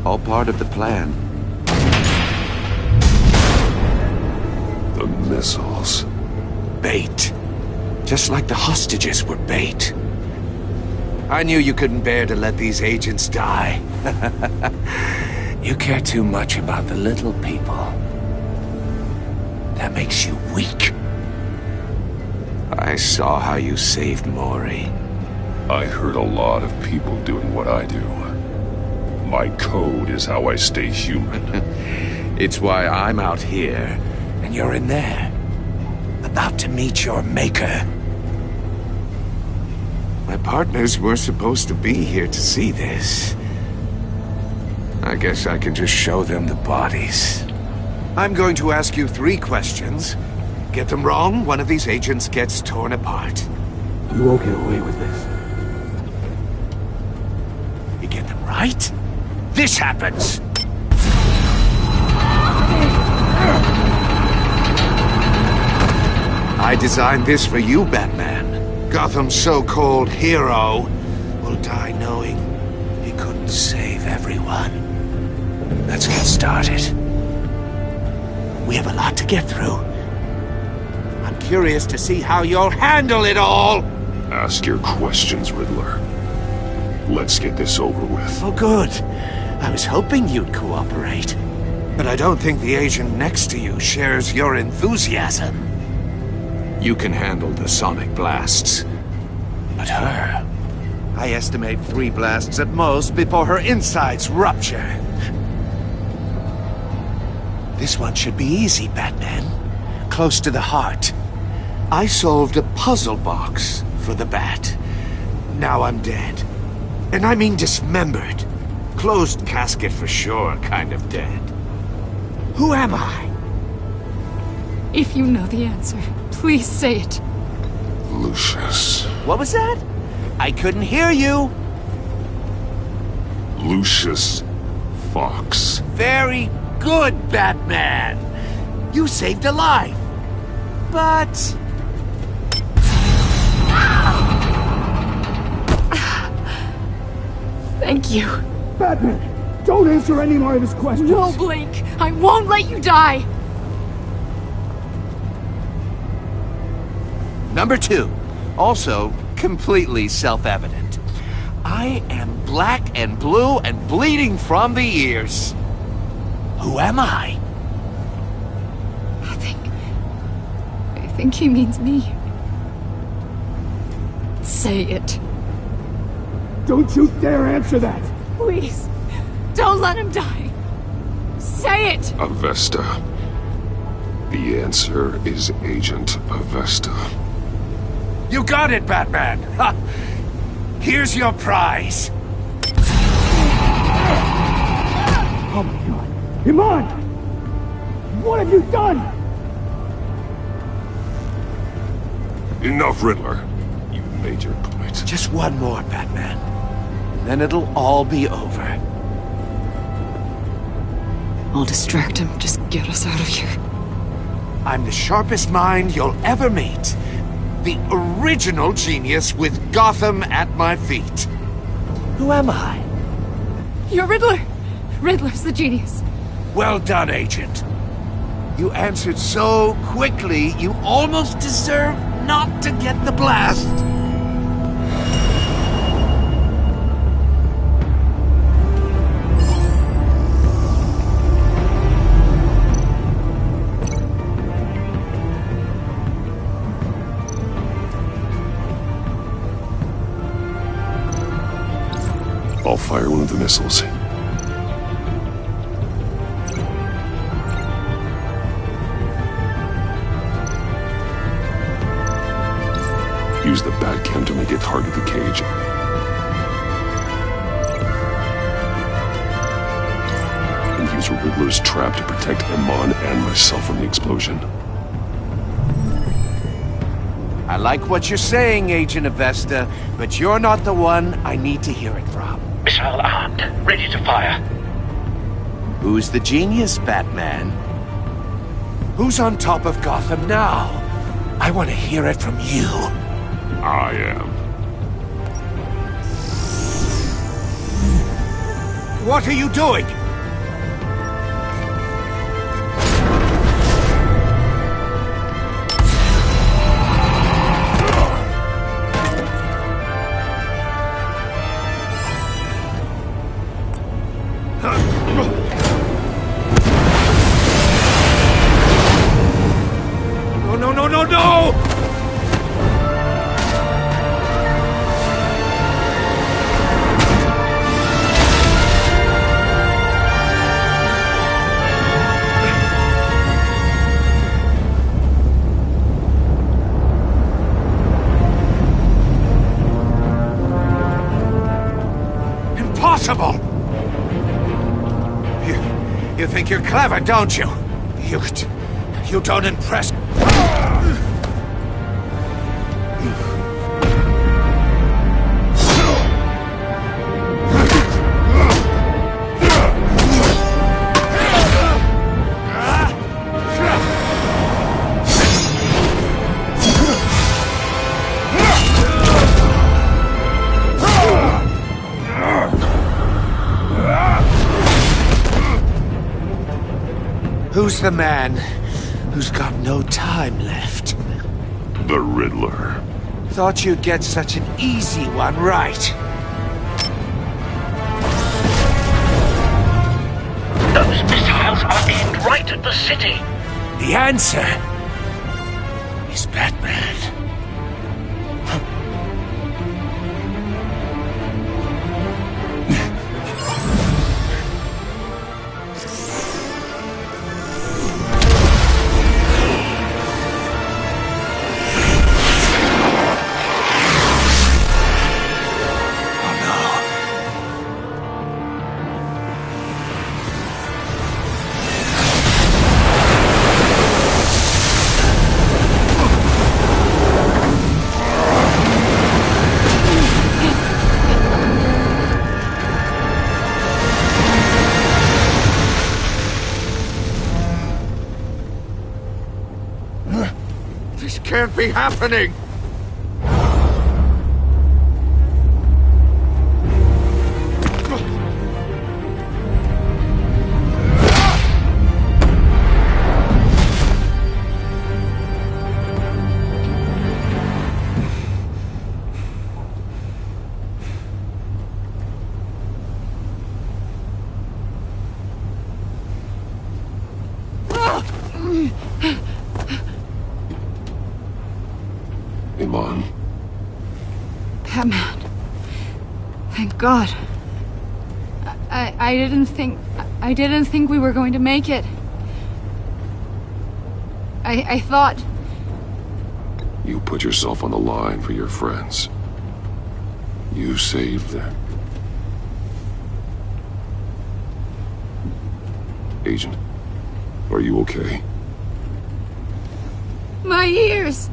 M: All part of the plan.
E: The missiles.
M: Bait. Just like the hostages were bait. I knew you couldn't bear to let these agents die. You care too much about the little people. That makes you weak. I saw how you saved Maury.
E: I hurt a lot of people doing what I do. My code is how I stay human.
M: It's why I'm out here, and you're in there. About to meet your maker. My partners were supposed to be here to see this. I guess I can just show them the bodies. I'm going to ask you 3 questions. Get them wrong, one of these agents gets torn apart.
B: You won't get away with this.
M: You get them right, this happens! I designed this for you, Batman. Gotham's so-called hero will die knowing he couldn't save everyone. Let's get started. We have a lot to get through. I'm curious to see how you'll handle it all!
E: Ask your questions, Riddler. Let's get this over with.
M: Oh, good. I was hoping you'd cooperate. But I don't think the agent next to you shares your enthusiasm. You can handle the sonic blasts. But her... I estimate 3 blasts at most before her insides rupture. This one should be easy, Batman. Close to the heart. I solved a puzzle box for the Bat. Now I'm dead. And I mean dismembered. Closed casket for sure, kind of dead. Who am I?
N: If you know the answer, please say it.
E: Lucius.
M: What was that? I couldn't hear you.
E: Lucius Fox.
M: Very good, Batman. You saved a life. But...
N: Thank you.
O: Batman, don't answer any more of his questions.
N: No, Blake. I won't let you die.
M: Number 2. Also completely self-evident. I am black and blue and bleeding from the ears. Who am I?
N: I think he means me. Say it.
O: Don't you dare answer that!
N: Please, don't let him die. Say it!
E: Avesta. The answer is Agent Avesta.
M: You got it, Batman! Ha. Here's your prize!
O: Oh my god! Iman! What have you done?
E: Enough, Riddler. You made your point.
M: Just one more, Batman. And then it'll all be over.
N: I'll distract him. Just get us out of here.
M: I'm the sharpest mind you'll ever meet. The original genius with Gotham at my feet. Who am I?
N: You're Riddler. Riddler's the genius.
M: Well done, Agent. You answered so quickly, you almost deserve not to get the blast.
E: I'll fire one of the missiles. Use the Batcam to make it target the cage. And use a Riddler's trap to protect Iman and myself from the explosion.
M: I like what you're saying, Agent Avesta, but you're not the one I need to hear it from.
F: Missile armed, ready to fire.
M: Who's the genius, Batman? Who's on top of Gotham now? I want to hear it from you.
E: I am.
M: What are you doing?
F: No!
M: Impossible! You think you're clever, don't you? You don't impress. Who's the man who's got no time left?
E: The Riddler.
M: Thought you'd get such an easy one right.
F: Those missiles are aimed right at the city.
M: The answer is Batman. This can't be happening!
E: Iman.
N: Batman. Thank God. I didn't think we were going to make it. I thought...
E: You put yourself on the line for your friends. You saved them. Agent, are you okay?
N: My ears!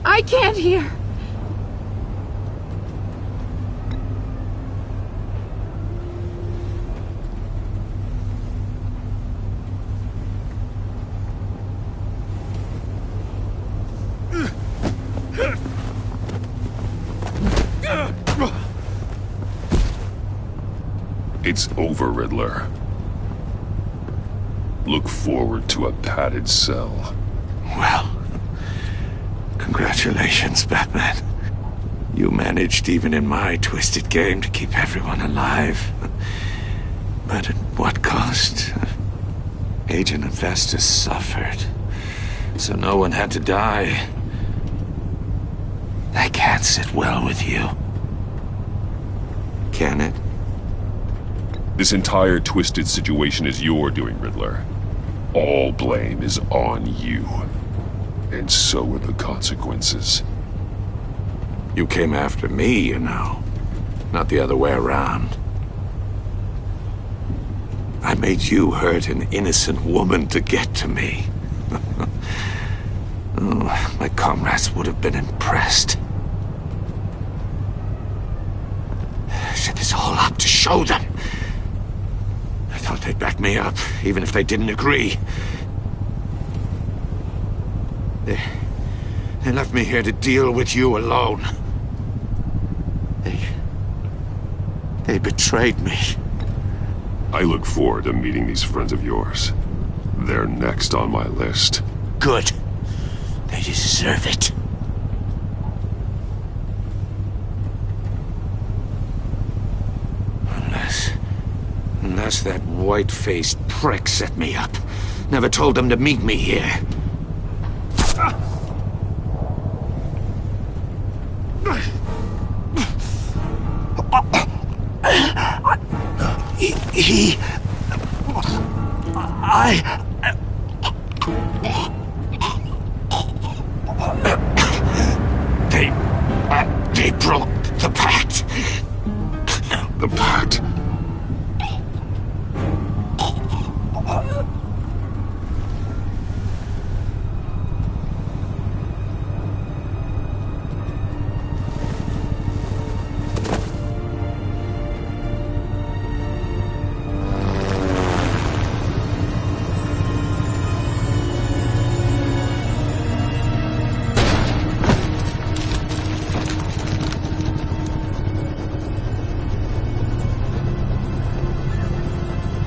N: I can't hear!
E: It's over, Riddler. Look forward to a padded cell.
M: Well, congratulations, Batman. You managed, even in my twisted game, to keep everyone alive. But at what cost? Agent Infestus suffered, so no one had to die. That can't sit well with you. Can it?
E: This entire twisted situation is your doing, Riddler. All blame is on you. And so are the consequences.
M: You came after me, you know. Not the other way around. I made you hurt an innocent woman to get to me. Oh, my comrades would have been impressed. I set this all up to show them. I thought they'd back me up, even if they didn't agree. They left me here to deal with you alone. They betrayed me.
E: I look forward to meeting these friends of yours. They're next on my list.
M: Good. They deserve it. Unless that white-faced prick set me up. Never told them to meet me here. They broke the pact.
E: The pact?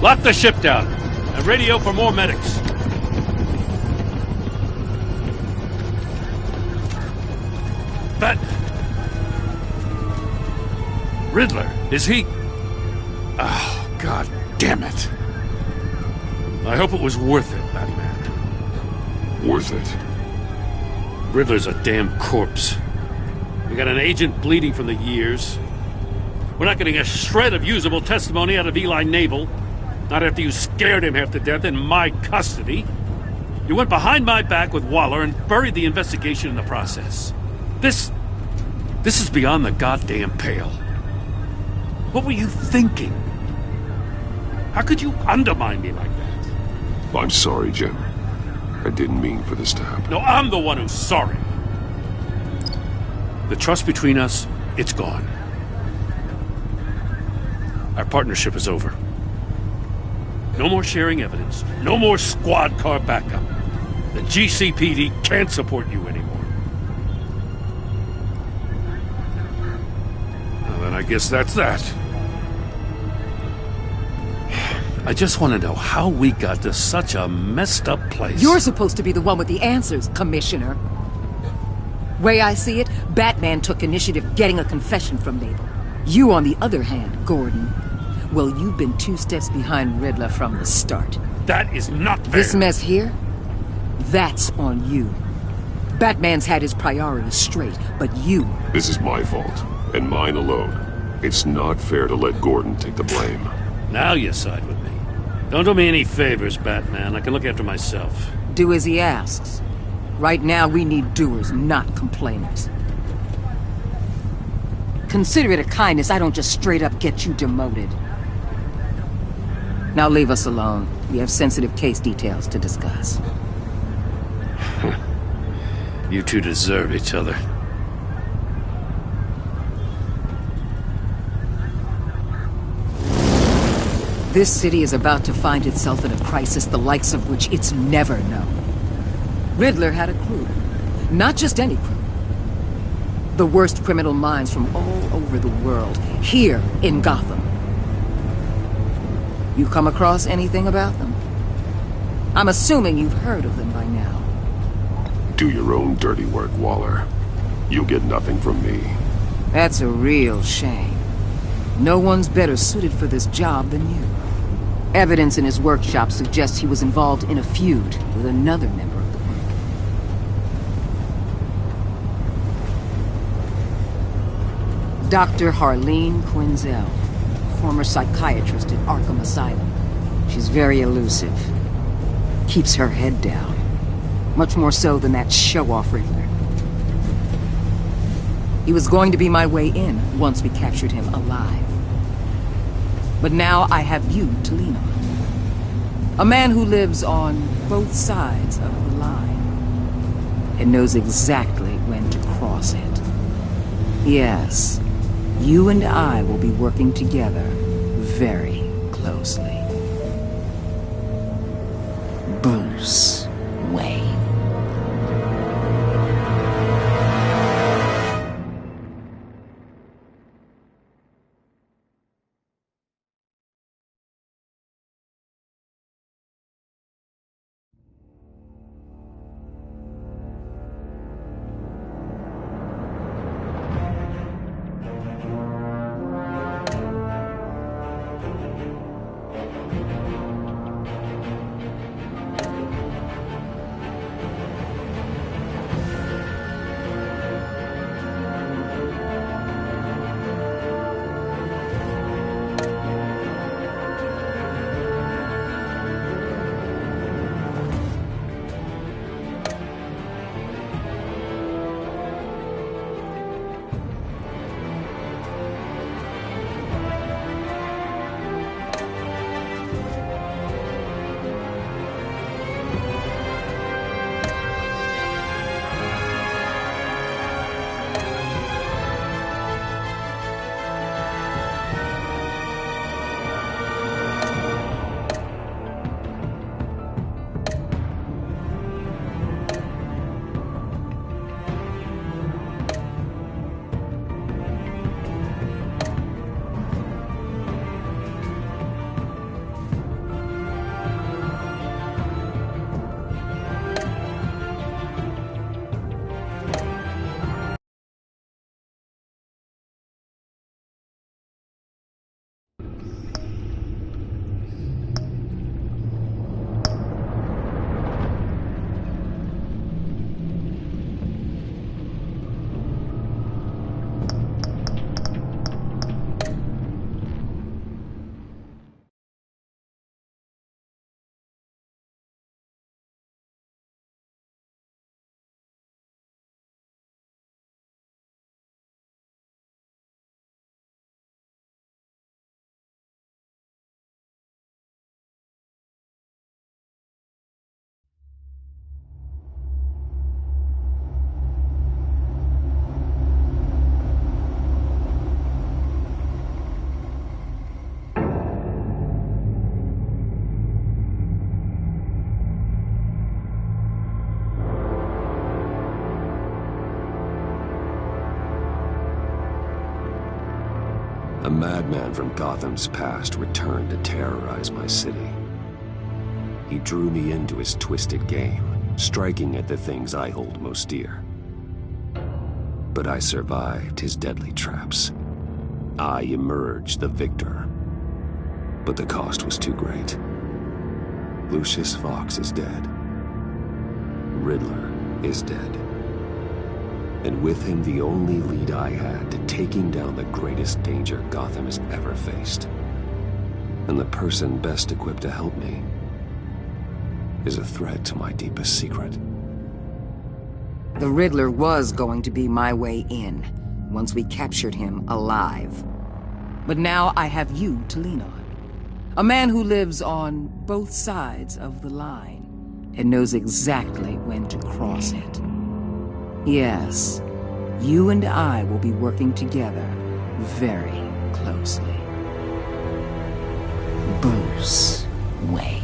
D: Lock the ship down and radio for more medics. Riddler, is he... Oh, God damn it. I hope it was worth it, Batman.
E: Worth it?
D: Riddler's a damn corpse. We got an agent bleeding from the years. We're not getting a shred of usable testimony out of Eli Naval. Not after you scared him half to death in my custody. You went behind my back with Waller and buried the investigation in the process. This is beyond the goddamn pale. What were you thinking? How could you undermine me like that?
E: I'm sorry, Jim. I didn't mean for this to happen.
D: No, I'm the one who's sorry. The trust between us, it's gone. Our partnership is over. No more sharing evidence. No more squad car backup. The GCPD can't support you anymore. Well, then I guess that's that. I just want to know how we got to such a messed up place.
K: You're supposed to be the one with the answers, Commissioner. Way I see it, Batman took initiative getting a confession from Naval. You, on the other hand, Gordon, well, you've been 2 steps behind Riddler from the start.
D: That is not fair.
K: This mess here, that's on you. Batman's had his priorities straight, but you...
E: This is my fault, and mine alone. It's not fair to let Gordon take the blame.
D: Now you side with me. Don't do me any favors, Batman. I can look after myself.
K: Do as he asks. Right now, we need doers, not complainers. Consider it a kindness I don't just straight up get you demoted. Now leave us alone. We have sensitive case details to discuss.
D: You two deserve each other.
K: This city is about to find itself in a crisis the likes of which it's never known. Riddler had a crew. Not just any crew. The worst criminal minds from all over the world, here in Gotham. You come across anything about them? I'm assuming you've heard of them by now.
E: Do your own dirty work, Waller. You'll get nothing from me.
K: That's a real shame. No one's better suited for this job than you. Evidence in his workshop suggests he was involved in a feud with another member of the group. Dr. Harleen Quinzel, former psychiatrist at Arkham Asylum. She's very elusive. Keeps her head down. Much more so than that show-off Riddler. He was going to be my way in once we captured him alive. But now I have you to lean on. A man who lives on both sides of the line and knows exactly when to cross it. Yes, you and I will be working together very closely. Bruce Wayne.
B: A madman from Gotham's past returned to terrorize my city. He drew me into his twisted game, striking at the things I hold most dear. But I survived his deadly traps. I emerged the victor. But the cost was too great. Lucius Fox is dead. Riddler is dead. And with him the only lead I had to taking down the greatest danger Gotham has ever faced. And the person best equipped to help me is a threat to my deepest secret.
K: The Riddler was going to be my way in, once we captured him alive. But now I have you to lean on. A man who lives on both sides of the line, and knows exactly when to cross it. Yes, you and I will be working together very closely. Bruce Wayne.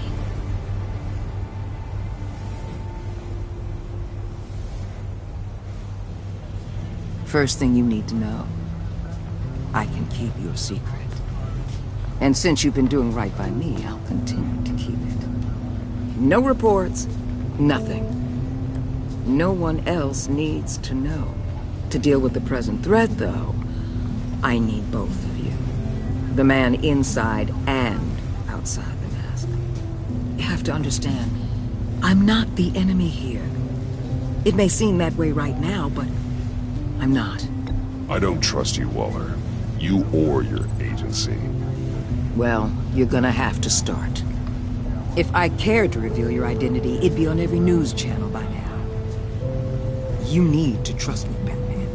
K: First thing you need to know, I can keep your secret. And since you've been doing right by me, I'll continue to keep it. No reports, nothing. No one else needs to know. To deal with the present threat, though, I need both of you. The man inside and outside the mask. You have to understand, I'm not the enemy here. It may seem that way right now, but I'm not.
E: I don't trust you, Waller. You or your agency.
K: Well, you're gonna have to start. If I cared to reveal your identity, it'd be on every news channel by now. You need to trust me, Batman.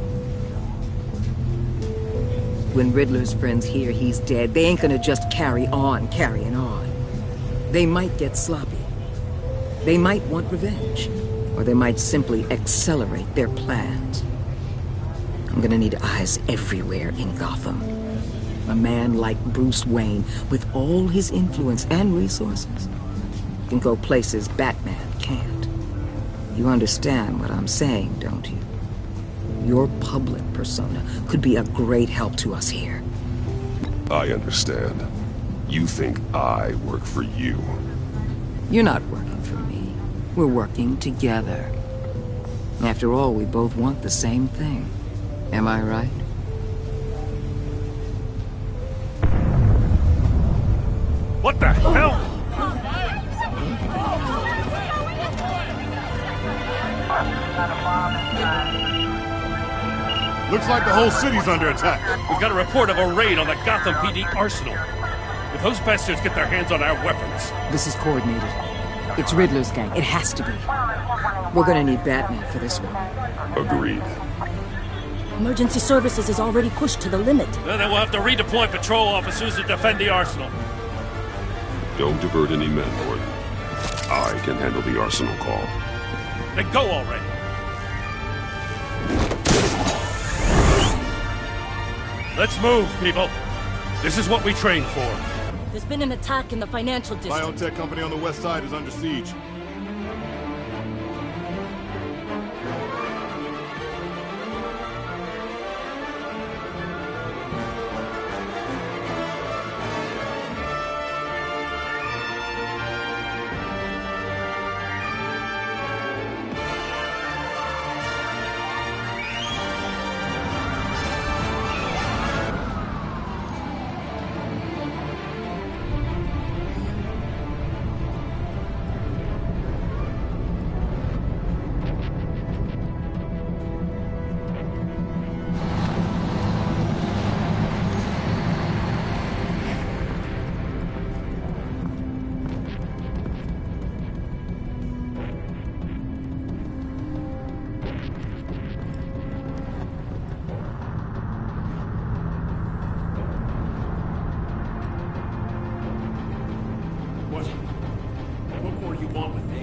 K: When Riddler's friends hear he's dead, they ain't gonna just carry on carrying on. They might get sloppy. They might want revenge. Or they might simply accelerate their plans. I'm gonna need eyes everywhere in Gotham. A man like Bruce Wayne, with all his influence and resources, can go places Batman can't. You understand what I'm saying, don't you? Your public persona could be a great help to us here.
E: I understand. You think I work for you.
K: You're not working for me. We're working together. After all, we both want the same thing. Am I right?
G: What the hell?
P: Looks like the whole city's under attack.
G: We got a report of a raid on the Gotham PD arsenal. If those bastards get their hands on our weapons...
K: This is coordinated. It's Riddler's gang. It has to be. We're gonna need Batman for this one.
E: Agreed.
J: Emergency services is already pushed to the limit.
G: Then we'll have to redeploy patrol officers to defend the arsenal.
E: Don't divert any men, Gordon. I can handle the arsenal call.
G: Then go already. Let's move, people. This is what we trained for.
J: There's been an attack in the financial district.
P: Biotech company on the west side is under siege.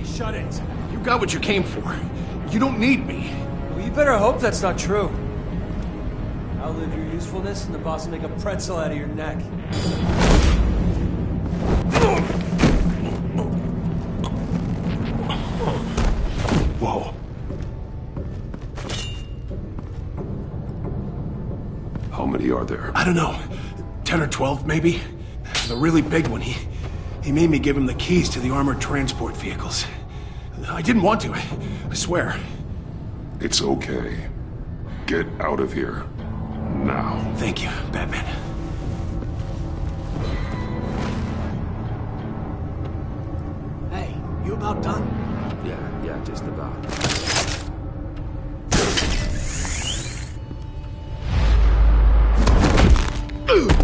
Q: Shut it.
L: You got what you came for. You don't need me.
Q: Well, you better hope that's not true. Outlive your usefulness and the boss will make a pretzel out of your neck.
L: Whoa.
E: How many are there?
L: I don't know. 10 or 12, maybe? The really big one, he made me give him the keys to the armored transport vehicles. I didn't want to, I swear.
E: It's okay. Get out of here. Now.
L: Thank you, Batman.
Q: Hey, you about done?
B: Yeah, just about.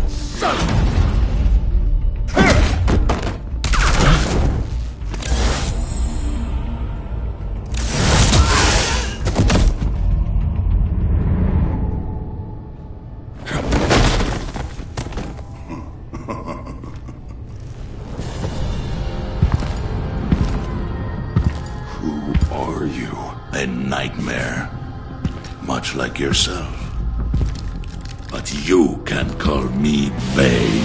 L: Son of a...
H: A nightmare, much like yourself. But you can call me Bane.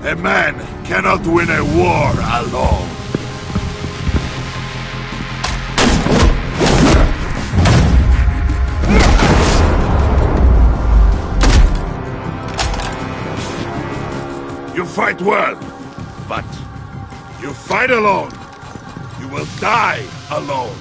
H: A man cannot win a war alone. fight well, but you fight alone. You will die alone.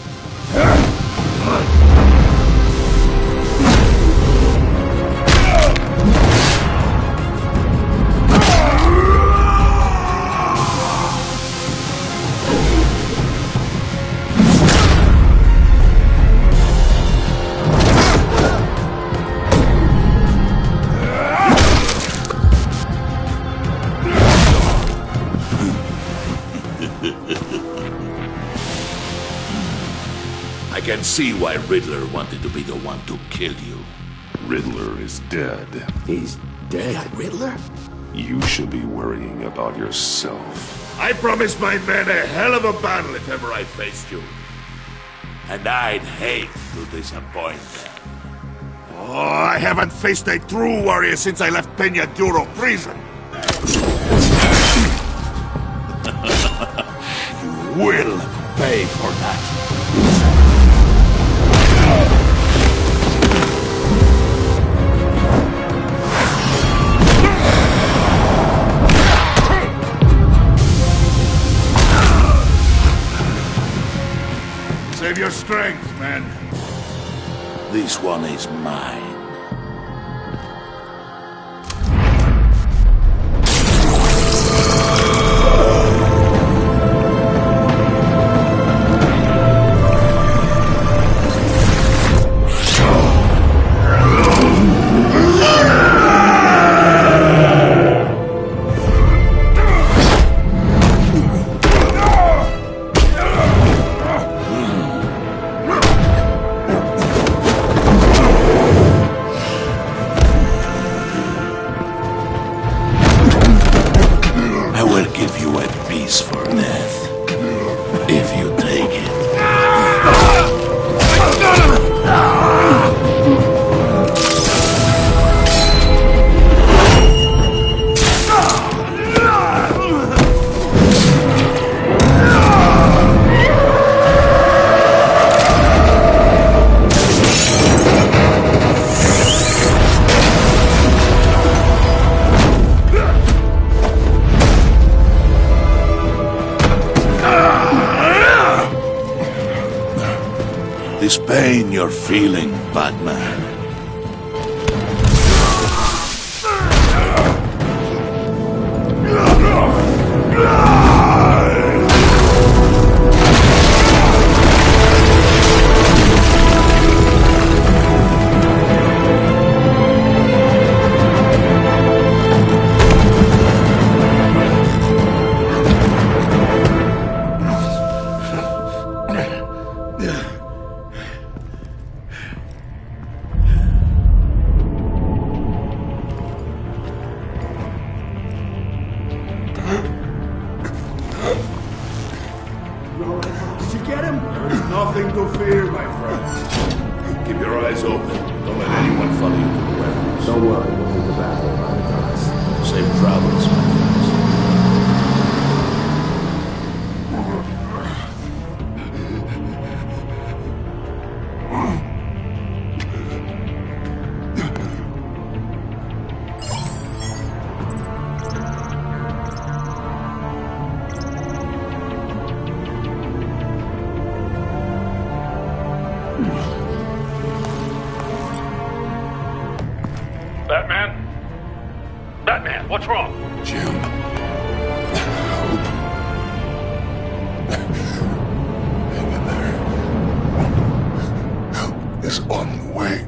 R: I can see why Riddler wanted to be the one to kill you.
E: Riddler is dead.
R: He's dead?
L: You got Riddler?
E: You should be worrying about yourself.
R: I promised my men a hell of a battle if ever I faced you. And I'd hate to disappoint them.
H: Oh, I haven't faced a true warrior since I left Peña Duro prison.
R: You will pay for that.
H: Save your strength, man.
R: This one is mine. For death, if you take it. This pain you're feeling, Batman.
H: Did you get him? There's nothing to fear, my friend.
R: Keep your eyes open. Don't let anyone follow you to the warehouse.
B: Don't worry, we'll leave the battle behind us.
R: Safe travels, my friends.
G: Batman? Batman, what's wrong?
E: Jim. Hang in there. Help is on the way.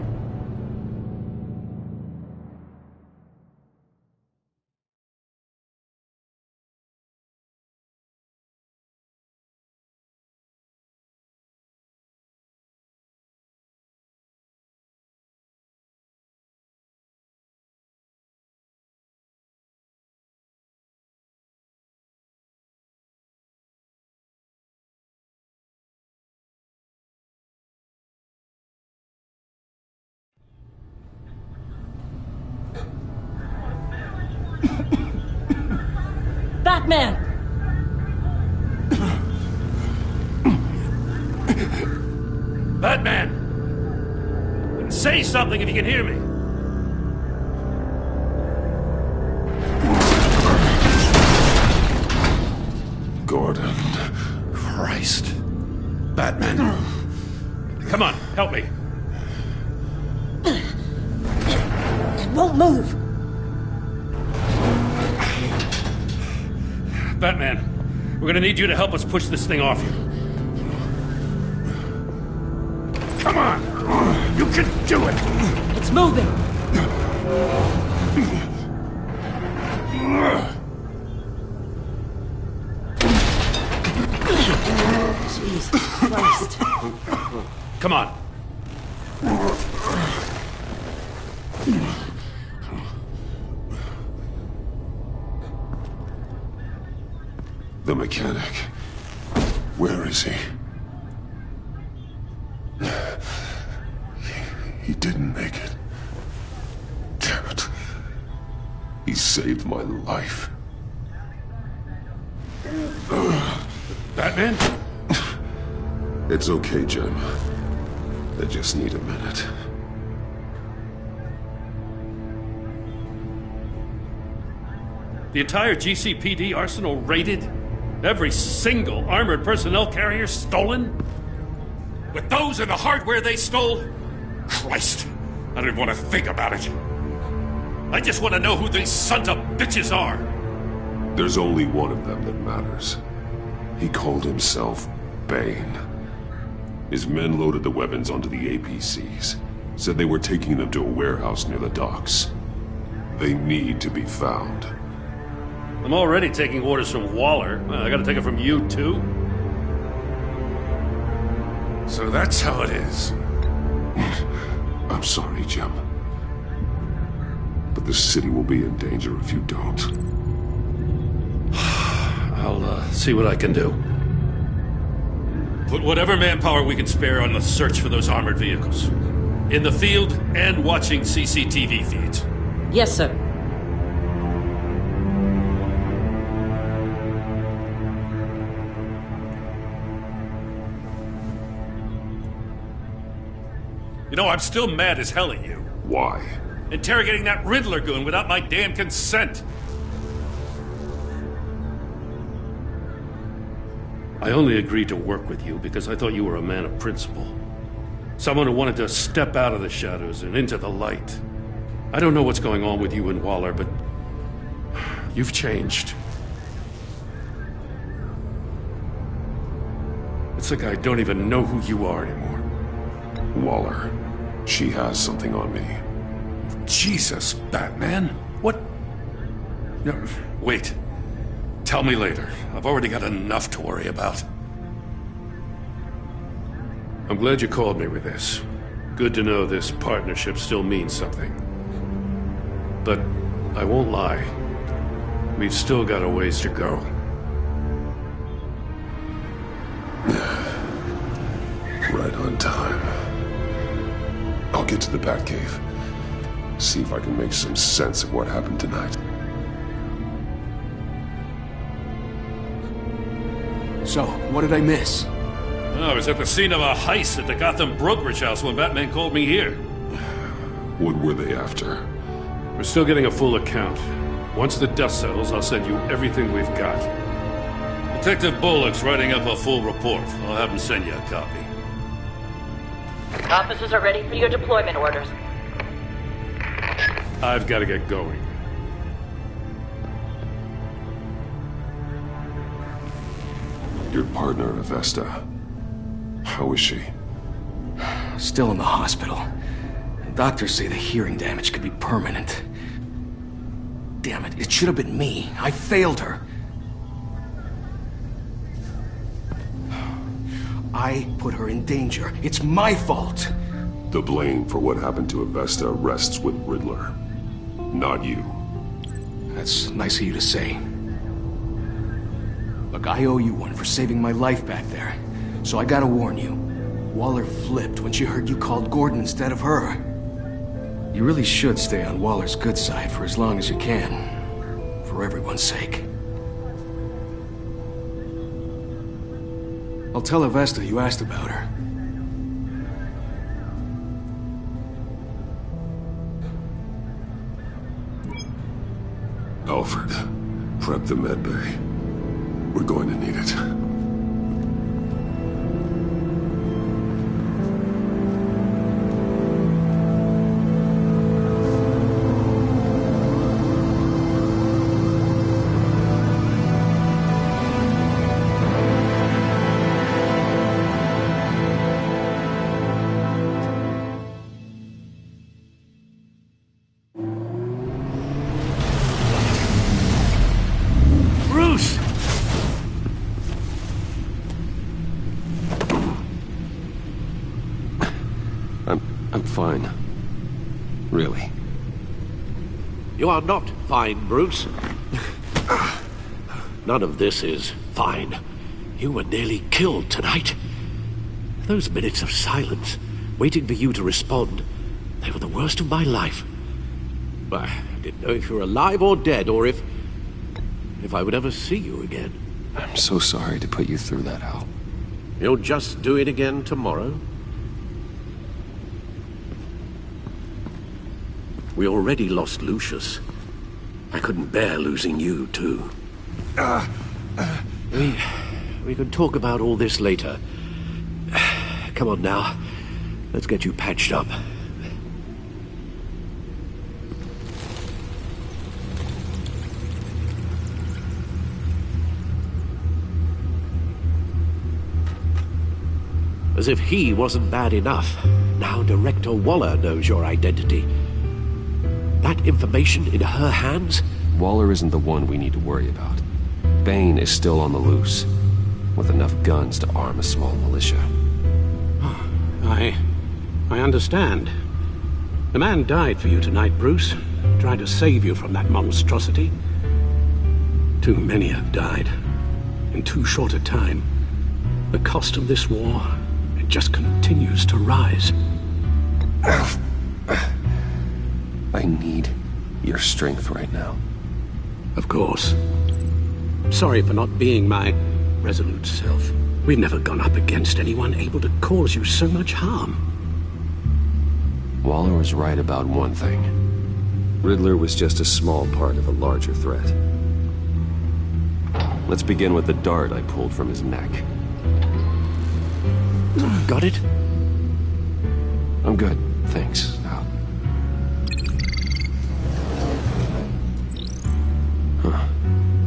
J: Batman!
G: Batman! Say something if you can hear me.
D: Batman. Come on, help me.
J: It won't move.
D: Batman, we're gonna need you to help us push this thing off you. Come on! You can do it!
J: It's moving. Jesus Christ.
D: Come on.
E: The mechanic. Where is he? He didn't make it. Damn it. He saved my life.
D: Batman?
E: It's okay, Jim. I just need a minute.
D: The entire GCPD arsenal raided? Every single armored personnel carrier stolen? With those and the hardware they stole? Christ, I don't even want to think about it. I just want to know who these sons of bitches are.
E: There's only one of them that matters. He called himself Bane. His men loaded the weapons onto the APCs. Said they were taking them to a warehouse near the docks. They need to be found.
D: I'm already taking orders from Waller. I gotta take it from you, too? So that's how it is.
E: I'm sorry, Jim. But the city will be in danger if you don't.
D: I'll see what I can do. Put whatever manpower we can spare on the search for those armored vehicles. In the field and watching CCTV feeds.
J: Yes, sir.
D: You know, I'm still mad as hell at you.
E: Why?
D: Interrogating that Riddler goon without my damn consent. I only agreed to work with you because I thought you were a man of principle. Someone who wanted to step out of the shadows and into the light. I don't know what's going on with you and Waller, but you've changed. It's like I don't even know who you are anymore.
E: Waller. She has something on me.
D: Jesus, Batman. What? No, wait. Tell me later. I've already got enough to worry about. I'm glad you called me with this. Good to know this partnership still means something. But I won't lie. We've still got a ways to go.
E: Right on time. I'll get to the Batcave. See if I can make some sense of what happened tonight.
L: So, what did I miss?
D: I was at the scene of a heist at the Gotham brokerage house when Batman called me here.
E: What were they after?
D: We're still getting a full account. Once the dust settles, I'll send you everything we've got. Detective Bullock's writing up a full report. I'll have him send you a copy.
J: Officers are ready for your deployment orders.
D: I've got to get going.
E: Your partner, Avesta. How is she?
L: Still in the hospital. Doctors say the hearing damage could be permanent. Damn it, it should have been me. I failed her. I put her in danger. It's my fault.
E: The blame for what happened to Avesta rests with Riddler, not you.
L: That's nice of you to say. Look, I owe you one for saving my life back there. So I gotta warn you. Waller flipped when she heard you called Gordon instead of her. You really should stay on Waller's good side for as long as you can. For everyone's sake. I'll tell Avesta you asked about her.
E: Alfred, prep the medbay. We're going to need it.
C: You are not fine, Bruce. None of this is fine. You were nearly killed tonight. Those minutes of silence, waiting for you to respond, they were the worst of my life. I didn't know if you were alive or dead, or if I would ever see you again.
B: I'm so sorry to put you through that, Al.
C: You'll just do it again tomorrow? We already lost Lucius. I couldn't bear losing you, too. We can talk about all this later. Come on now. Let's get you patched up. As if he wasn't bad enough, now Director Waller knows your identity. That information in her hands?
B: Waller isn't the one we need to worry about. Bane is still on the loose, with enough guns to arm a small militia.
C: I understand. The man died for you tonight, Bruce. Tried to save you from that monstrosity. Too many have died. In too short a time. The cost of this war, it just continues to rise.
B: I need your strength right now.
C: Of course. Sorry for not being my resolute self. We've never gone up against anyone able to cause you so much harm.
B: Waller was right about one thing. Riddler was just a small part of a larger threat. Let's begin with the dart I pulled from his neck.
C: Got it?
B: I'm good, thanks, Al. Huh.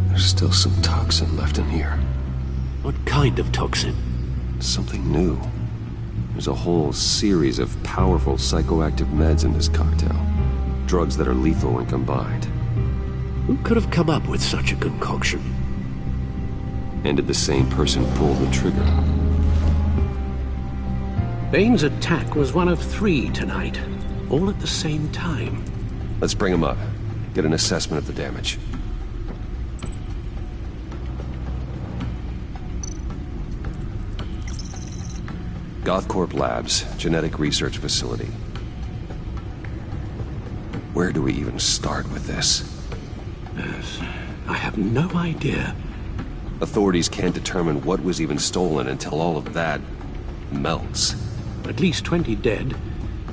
B: There's still some toxin left in here.
C: What kind of toxin?
B: Something new. There's a whole series of powerful psychoactive meds in this cocktail. Drugs that are lethal when combined.
C: Who could have come up with such a concoction?
B: And did the same person pull the trigger?
C: Bane's attack was one of 3 tonight, all at the same time.
B: Let's bring him up. Get an assessment of the damage. Gothcorp Labs, genetic research facility. Where do we even start with this?
C: Yes, I have no idea.
B: Authorities can't determine what was even stolen until all of that melts.
C: At least 20 dead,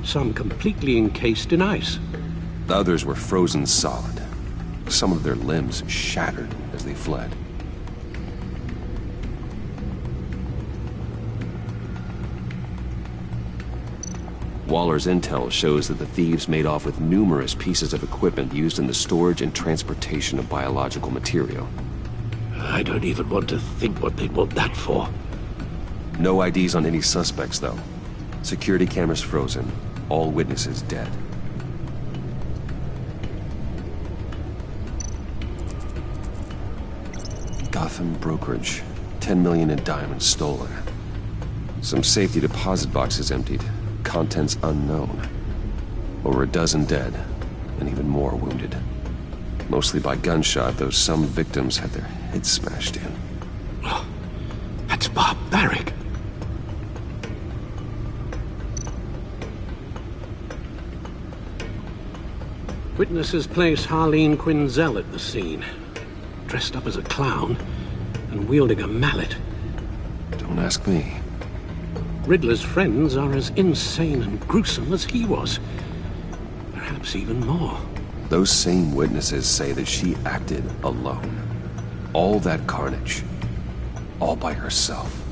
C: some completely encased in ice.
B: The others were frozen solid. Some of their limbs shattered as they fled. Waller's intel shows that the thieves made off with numerous pieces of equipment used in the storage and transportation of biological material.
C: I don't even want to think what they'd want that for.
B: No IDs on any suspects, though. Security cameras frozen. All witnesses dead. Gotham brokerage. 10 million in diamonds stolen. Some safety deposit boxes emptied. Contents unknown. Over a dozen dead, and even more wounded. Mostly by gunshot, though some victims had their heads smashed in.
C: Oh, that's barbaric. Witnesses place Harleen Quinzel at the scene, dressed up as a clown and wielding a mallet.
B: Don't ask me.
C: Riddler's friends are as insane and gruesome as he was. Perhaps even more.
B: Those same witnesses say that she acted alone. All that carnage. All by herself.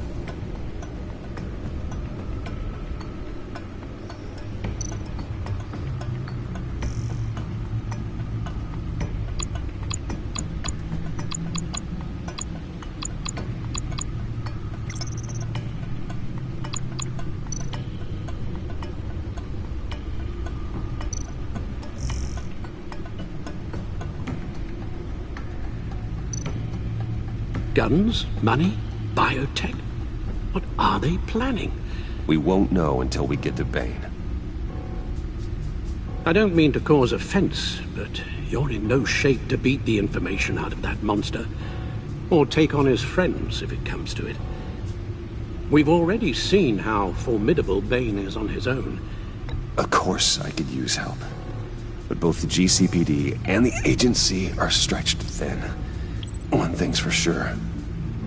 C: Guns? Money? Biotech? What are they planning?
B: We won't know until we get to Bane.
C: I don't mean to cause offense, but you're in no shape to beat the information out of that monster, or take on his friends if it comes to it. We've already seen how formidable Bane is on his own.
B: Of course I could use help. But both the GCPD and the agency are stretched thin. One thing's for sure.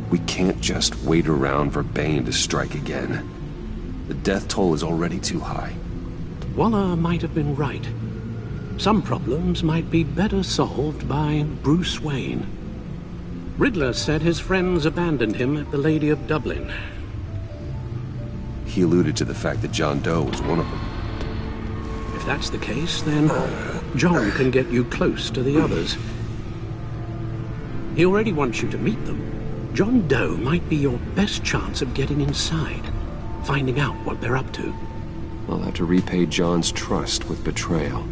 B: We can't just wait around for Bane to strike again. The death toll is already too high.
C: Waller might have been right. Some problems might be better solved by Bruce Wayne. Riddler said his friends abandoned him at the Lady of Dublin.
B: He alluded to the fact that John Doe was one of them.
C: If that's the case, then John can get you close to the others. He already wants you to meet them. John Doe might be your best chance of getting inside, finding out what they're up to.
B: I'll have to repay John's trust with betrayal.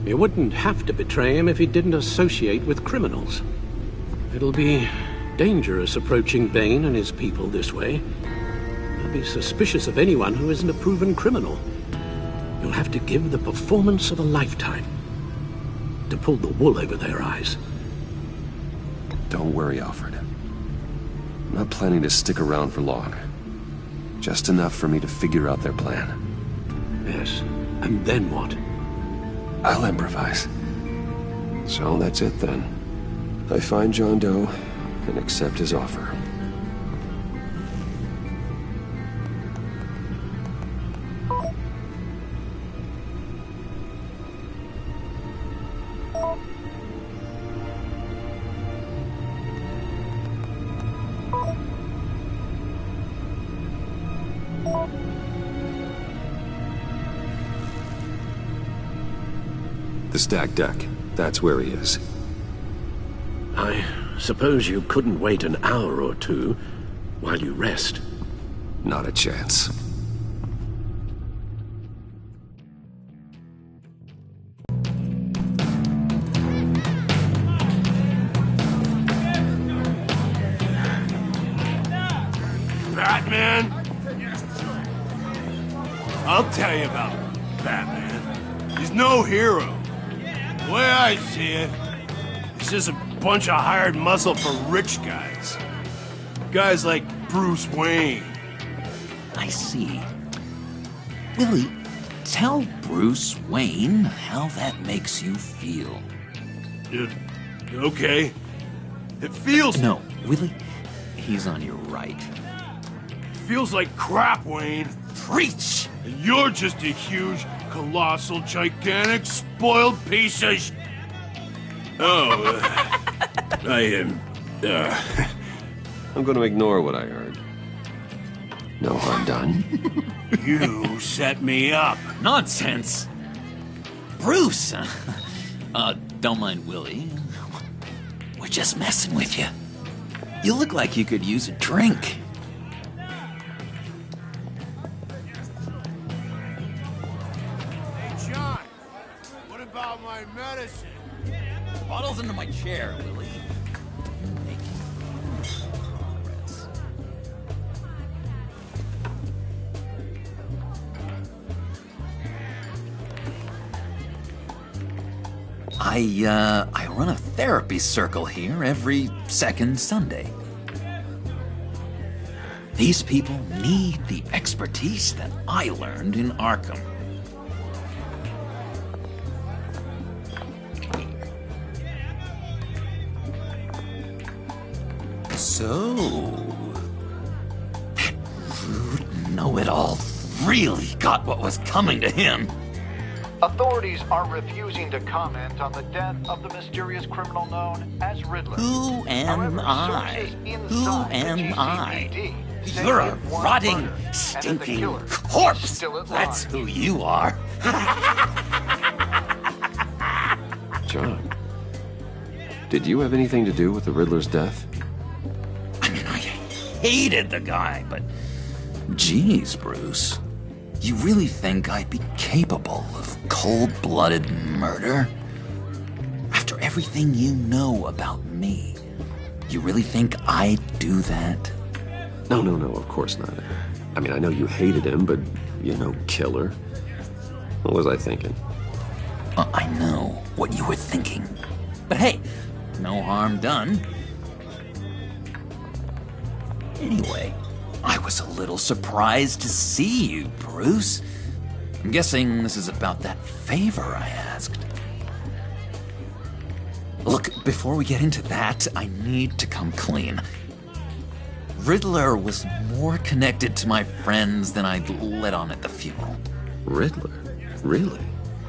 C: You wouldn't have to betray him if he didn't associate with criminals. It'll be dangerous approaching Bane and his people this way. They'll be suspicious of anyone who isn't a proven criminal. You'll have to give the performance of a lifetime to pull the wool over their eyes.
B: Don't worry, Alfred. I'm not planning to stick around for long. Just enough for me to figure out their plan.
C: Yes, and then what?
B: I'll improvise. So that's it then. I find John Doe and accept his offer. The stacked deck. That's where he is.
C: I suppose you couldn't wait an hour or two while you rest?
B: Not a chance.
G: Batman? I'll tell you about Batman. He's no hero. The way I see it, he's just a bunch of hired muscle for rich guys. Guys like Bruce Wayne.
A: I see. Willie, tell Bruce Wayne how that makes you feel.
G: Okay. It feels...
A: No, Willie, he's on your right.
G: Feels like crap, Wayne.
A: Preach!
G: And you're just a huge, colossal, gigantic, spoiled piece of I am...
B: I'm going to ignore what I heard. No harm done.
G: You set me up.
A: Nonsense! Bruce! Don't mind Willie. We're just messing with you. You look like you could use a drink.
G: Hey, John. What about my medicine?
A: Bottle's under my chair, Willie. I run a therapy circle here every second Sunday. These people need the expertise that I learned in Arkham. So, that rude know-it-all really got what was coming to him.
S: Authorities are refusing to comment on the death of the mysterious criminal known as Riddler.
A: Who am I? Who am I? You're a rotting, stinking corpse! That's who you are.
B: John, did you have anything to do with the Riddler's death?
A: I mean, I hated the guy, but... Geez, Bruce. You really think I'd be capable of cold-blooded murder? After everything you know about me, you really think I'd do that?
B: No, of course not. I mean, I know you hated him, but you're no killer. What was I thinking?
A: I know what what you were thinking. But hey, no harm done. Anyway, I was a little surprised to see you, Bruce. I'm guessing this is about that favor I asked. Look, before we get into that, I need to come clean. Riddler was more connected to my friends than I'd let on at the funeral.
B: Riddler? Really?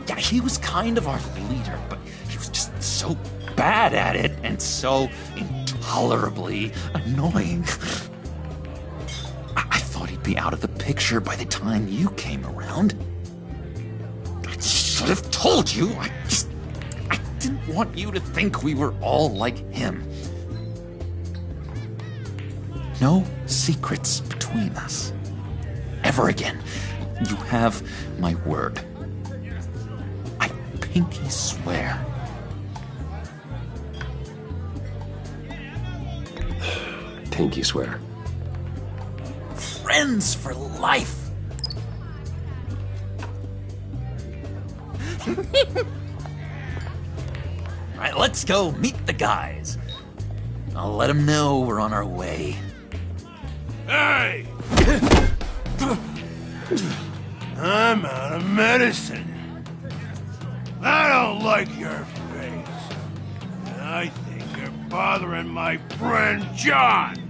A: Yeah, he was kind of our leader, but he was just so bad at it and so intolerably annoying. I thought he'd be out of the picture by the time you came around. I should have told you. I didn't want you to think we were all like him. No secrets between us. Ever again. You have my word. I pinky swear.
B: Pinky swear.
A: Friends for life. All right, let's go meet the guys. I'll let them know we're on our way.
G: Hey! I'm out of medicine. I don't like your face. And I think you're bothering my friend John.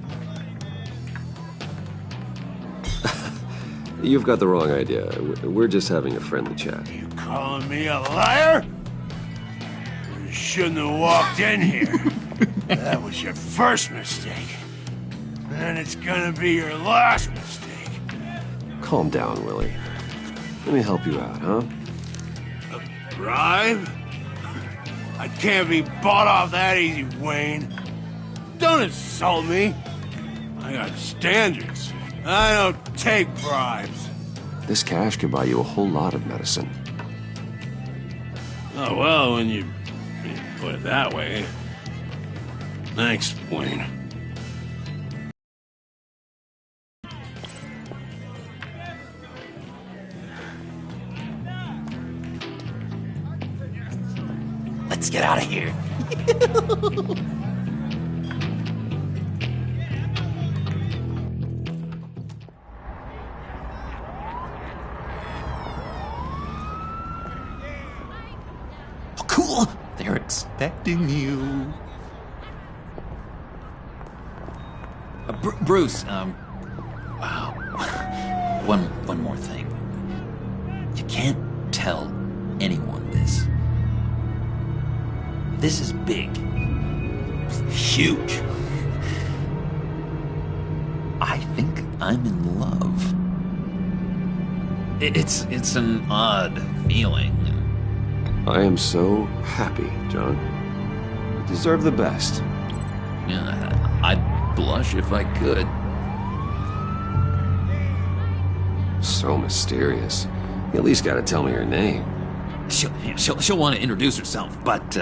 B: You've got the wrong idea. We're just having a friendly chat.
G: You calling me a liar? You shouldn't have walked in here. That was your first mistake. And it's gonna be your last mistake.
B: Calm down, Willie. Let me help you out, huh?
G: A bribe? I can't be bought off that easy, Wayne. Don't insult me. I got standards. I don't take bribes.
B: This cash could buy you a whole lot of medicine.
G: Oh, well, when you put it that way. Thanks, Wayne.
A: Let's get out of here. Oh, cool. They're expecting you. Bruce, one more thing. You can't tell anyone this. This is big. Huge. I think I'm in love. It's an odd feeling.
B: I am so happy, John. You deserve the best.
A: Yeah, I'd blush if I could.
B: So mysterious. You at least gotta tell me her name.
A: She'll want to introduce herself, but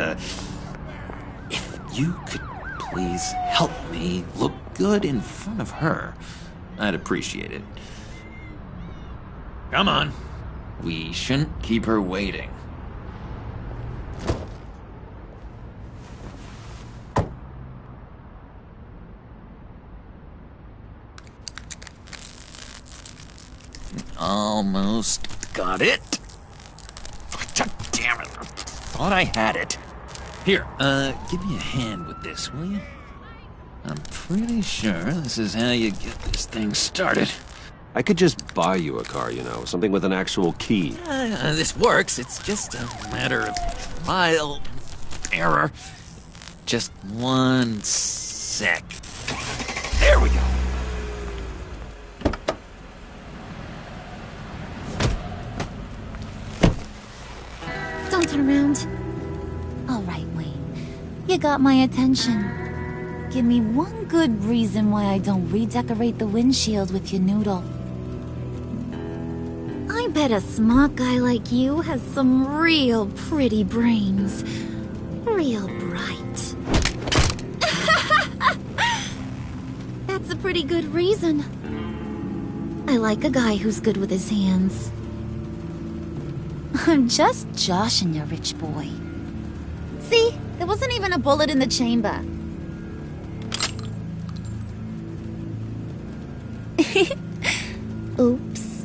A: if you could please help me look good in front of her, I'd appreciate it. Come on. We shouldn't keep her waiting. Almost got it. God damn it. Thought I had it. Here, give me a hand with this, will you? I'm pretty sure this is how you get this thing started.
B: I could just buy you a car, you know, something with an actual key.
A: This works. It's just a matter of trial and error. Just one sec. There we go.
T: Don't turn around. All right, Wayne. You got my attention. Give me one good reason why I don't redecorate the windshield with your noodle. I bet a smart guy like you has some real pretty brains. Real bright. That's a pretty good reason. I like a guy who's good with his hands. I'm just joshing you, rich boy. See? There wasn't even a bullet in the chamber. Oops.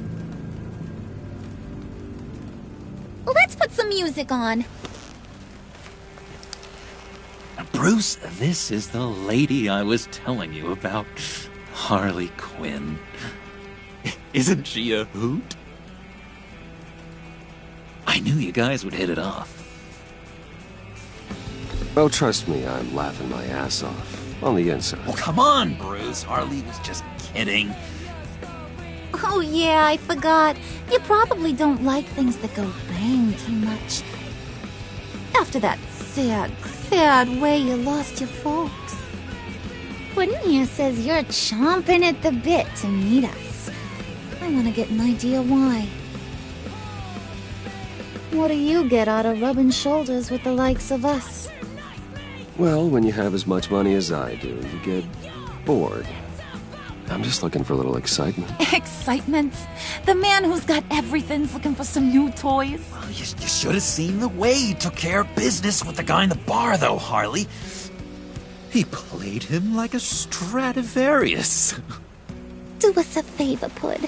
T: Let's put some music on.
A: Bruce, this is the lady I was telling you about. Harley Quinn. Isn't she a hoot? I knew you guys would hit it off.
B: Oh, trust me, I'm laughing my ass off. On the inside.
A: Oh, come on, Bruce. Harley was just kidding.
T: Oh yeah, I forgot. You probably don't like things that go bang too much. After that sad way you lost your folks. Quinn here says you're chomping at the bit to meet us. I want to get an idea why. What do you get out of rubbing shoulders with the likes of us?
B: Well, when you have as much money as I do, you get bored. I'm just looking for a little excitement.
T: Excitement? The man who's got everything's looking for some new toys?
A: Well, you should have seen the way he took care of business with the guy in the bar, though, Harley. He played him like a Stradivarius.
T: Do us a favor, Pud.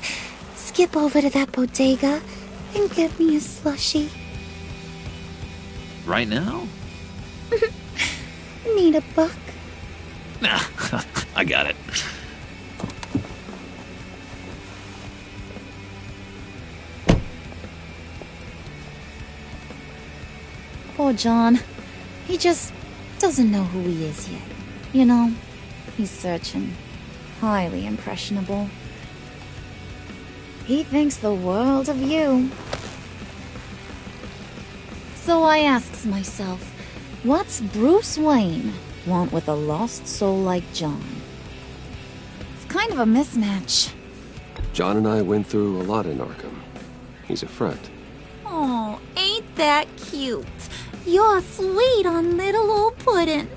T: Skip over to that bodega and get me a slushie.
A: Right now?
T: Need a buck?
A: Nah, I got it.
T: Poor John. He just doesn't know who he is yet. You know, he's searching. Highly impressionable. He thinks the world of you. So I asks myself, what's Bruce Wayne want with a lost soul like John? It's kind of a mismatch.
B: John and I went through a lot in Arkham. He's a friend.
T: Oh, ain't that cute? You're sweet on little old puddin'.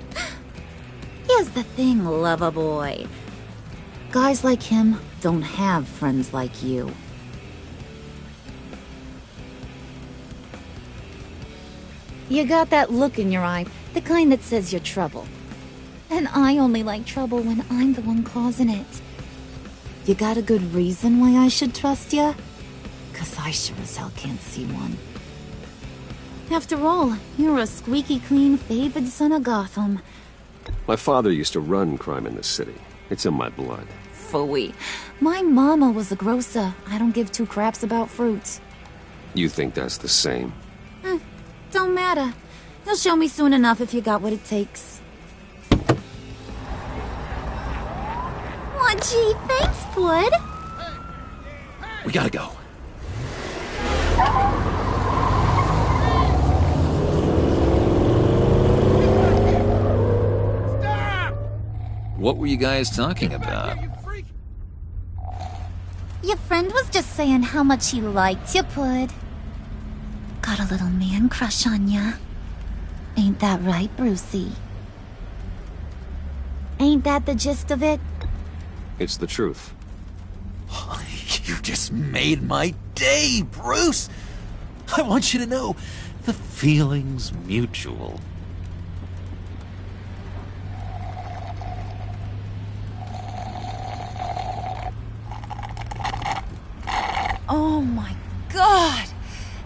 T: Here's the thing, lover boy. Guys like him don't have friends like you. You got that look in your eye, the kind that says you're trouble. And I only like trouble when I'm the one causing it. You got a good reason why I should trust you? 'Cause I sure as hell can't see one. After all, you're a squeaky clean favored son of Gotham.
B: My father used to run crime in this city. It's in my blood.
T: Phooey. My mama was a grocer. I don't give two craps about fruits.
B: You think that's the same?
T: Don't matter. You'll show me soon enough if you got what it takes. Aw, gee, thanks, Bud.
A: We gotta go. What were you guys talking about?
T: Your friend was just saying how much he liked you, Bud. Got a little man crush on ya. Ain't that right, Brucey? Ain't that the gist of it?
B: It's the truth.
A: You just made my day, Bruce! I want you to know, the feeling's mutual.
T: Oh my god!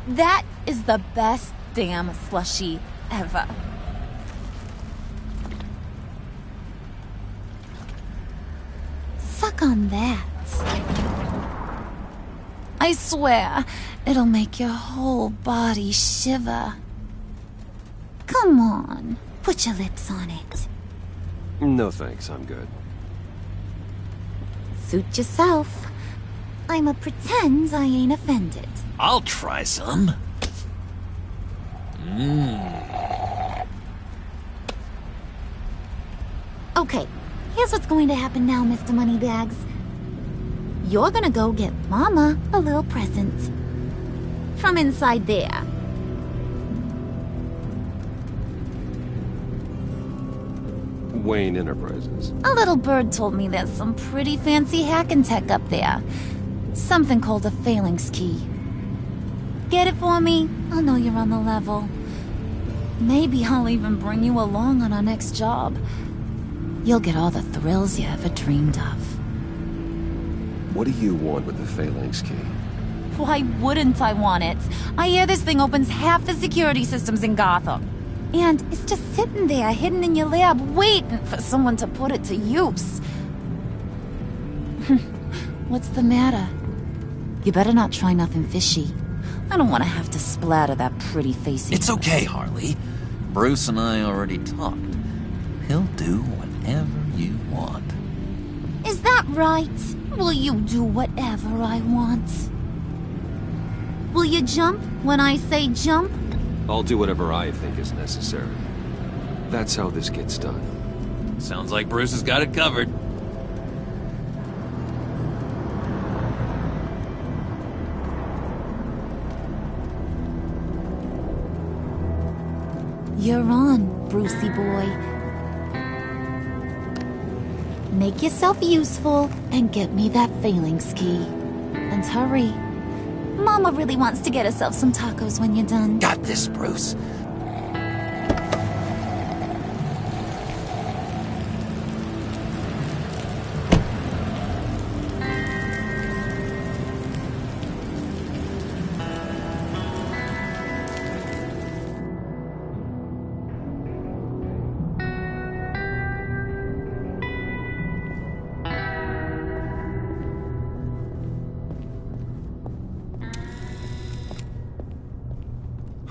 T: That is the best damn slushie ever. Suck on that. I swear, it'll make your whole body shiver. Come on, put your lips on it.
B: No thanks, I'm good.
T: Suit yourself. I'ma pretend I ain't offended.
A: I'll try some.
T: Okay, here's what's going to happen now, Mr. Moneybags. You're gonna go get Mama a little present. From inside there.
B: Wayne Enterprises.
T: A little bird told me there's some pretty fancy hacking tech up there. Something called a phalanx key. Get it for me? I'll know you're on the level. Maybe I'll even bring you along on our next job. You'll get all the thrills you ever dreamed of.
B: What do you want with the Phalanx key?
T: Why wouldn't I want it? I hear this thing opens half the security systems in Gotham. And it's just sitting there, hidden in your lab, waiting for someone to put it to use. What's the matter? You better not try nothing fishy. I don't want to have to splatter that pretty face.
A: It's okay, Harley. Bruce and I already talked. He'll do whatever you want.
T: Is that right? Will you do whatever I want? Will you jump when I say jump?
B: I'll do whatever I think is necessary. That's how this gets done.
A: Sounds like Bruce has got it covered.
T: You're on, Brucey boy. Make yourself useful and get me that Phalanx key. And hurry. Mama really wants to get herself some tacos when you're done.
A: Got this, Bruce.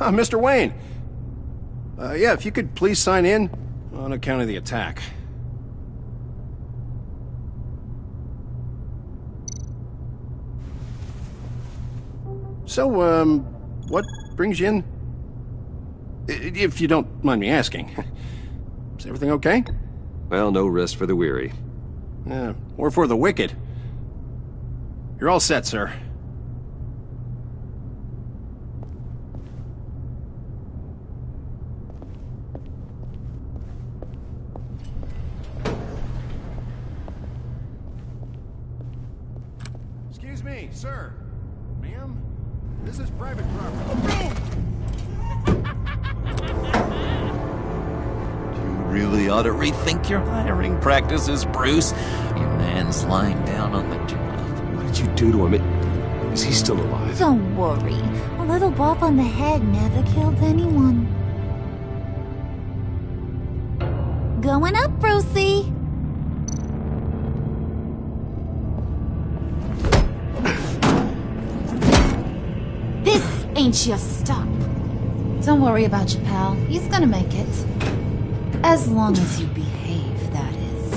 U: Mr. Wayne. Yeah, if you could please sign in on account of the attack. So, what brings you in? If you don't mind me asking. Is everything okay?
B: Well, no rest for the weary.
U: Or for the wicked. You're all set, sir. Excuse me, sir. Ma'am? This is private property.
A: You really ought to rethink your hiring practices, Bruce. Your man's lying down on the job.
B: What did you do to him? Is he still alive?
T: Don't worry. A little bump on the head never killed anyone. Going up, Brucey. This ain't your stop. Don't worry about your pal. He's gonna make it. As long as you behave, that is.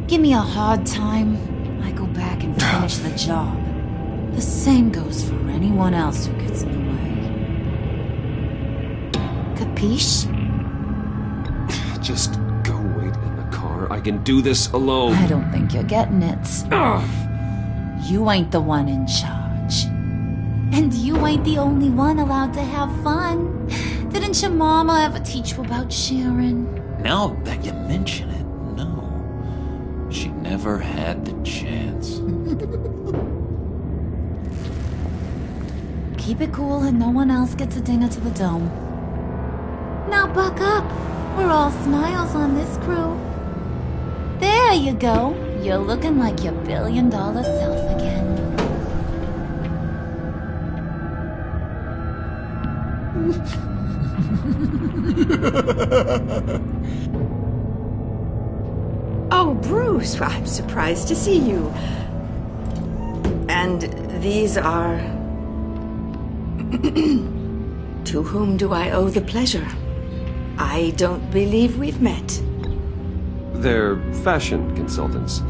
T: Give me a hard time, I go back and finish the job. The same goes for anyone else who gets in the way. Capiche?
B: Just go wait in the car. I can do this alone.
T: I don't think you're getting it. You ain't the one in charge. And you ain't the only one allowed to have fun. Didn't your mama ever teach you about sharing?
A: Now that you mention it, no. She never had the chance.
T: Keep it cool and no one else gets a dinger to the dome. Now buck up. We're all smiles on this crew. There you go. You're looking like your billion-dollar self again.
V: Oh, Bruce, well, I'm surprised to see you. And these are... To whom do I owe the pleasure? I don't believe we've met.
B: They're fashion consultants.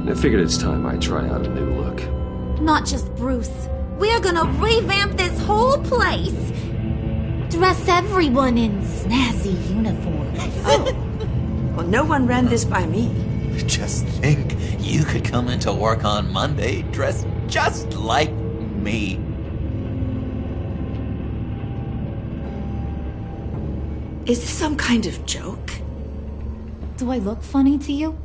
B: I figured it's time I try out a new look.
T: Not just Bruce. We're gonna revamp this whole place. Dress everyone in snazzy uniforms.
V: Oh. Well, no one ran this by me.
A: Just think, you could come into work on Monday dressed just like me.
V: Is this some kind of joke?
T: Do I look funny to you?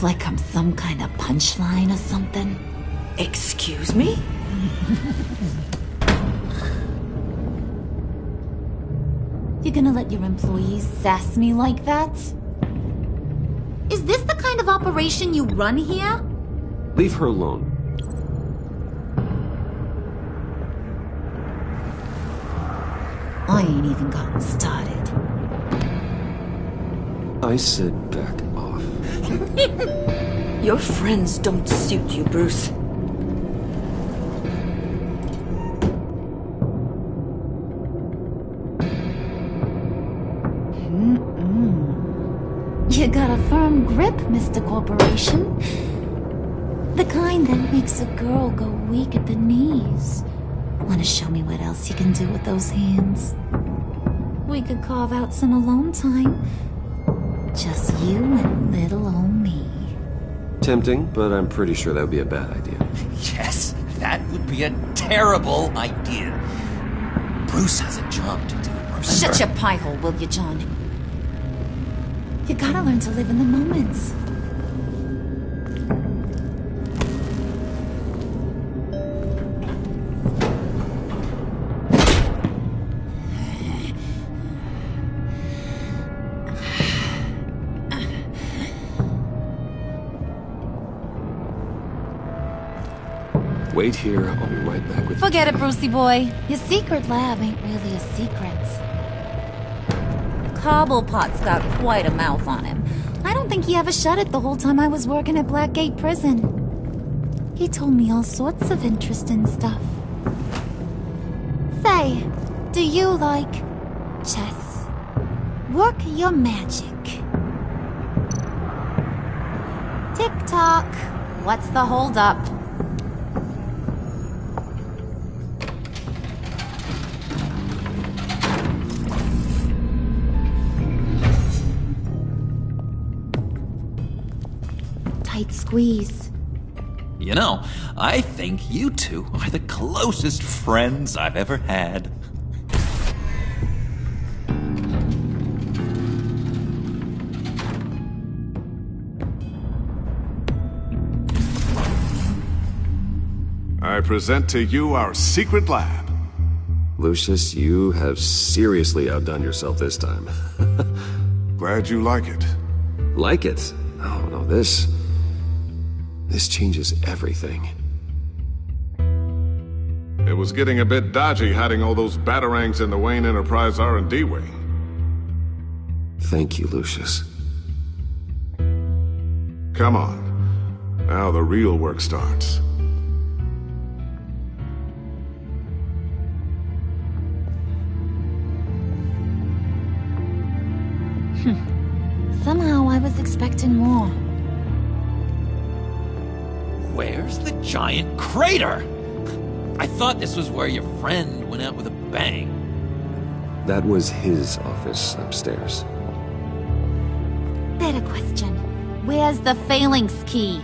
T: Like I'm some kind of punchline or something?
V: Excuse me?
T: You gonna let your employees sass me like that? Is this the kind of operation you run here?
B: Leave her alone.
T: I ain't even gotten started.
B: I said back off.
V: Your friends don't suit you, Bruce.
T: You got a firm grip, Mr. Corporation. The kind that makes a girl go weak at the knees. Wanna show me what else you can do with those hands? We could carve out some alone time. Just you and little old me.
B: Tempting, but I'm pretty sure that would be a bad idea.
A: Yes, that would be a terrible idea. Bruce has a job to do, remember?
T: Shut your pie hole, will you, John? You gotta learn to live in the moments.
B: Wait here, I'll be right back with you.
T: Forget it, Brucey boy. Your secret lab ain't really a secret. Cobblepot's got quite a mouth on him. I don't think he ever shut it the whole time I was working at Blackgate Prison. He told me all sorts of interesting stuff. Say, do you like chess? Work your magic. Tick-tock. What's the holdup? Tight squeeze.
A: You know, I think you two are the closest friends I've ever had.
H: I present to you our secret lab.
B: Lucius, you have seriously outdone yourself this time.
H: Glad you like it.
B: Like it? Oh, no, this changes everything.
H: It was getting a bit dodgy hiding all those batarangs in the Wayne Enterprise R&D wing.
B: Thank you, Lucius.
H: Come on. Now the real work starts.
T: Somehow I was expecting more.
A: Where's the giant crater? I thought this was where your friend went out with a bang.
B: That was his office upstairs.
T: Better question. Where's the phalanx key?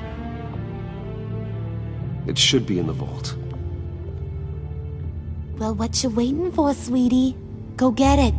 B: It should be in the vault.
T: Well, what you waiting for, sweetie? Go get it.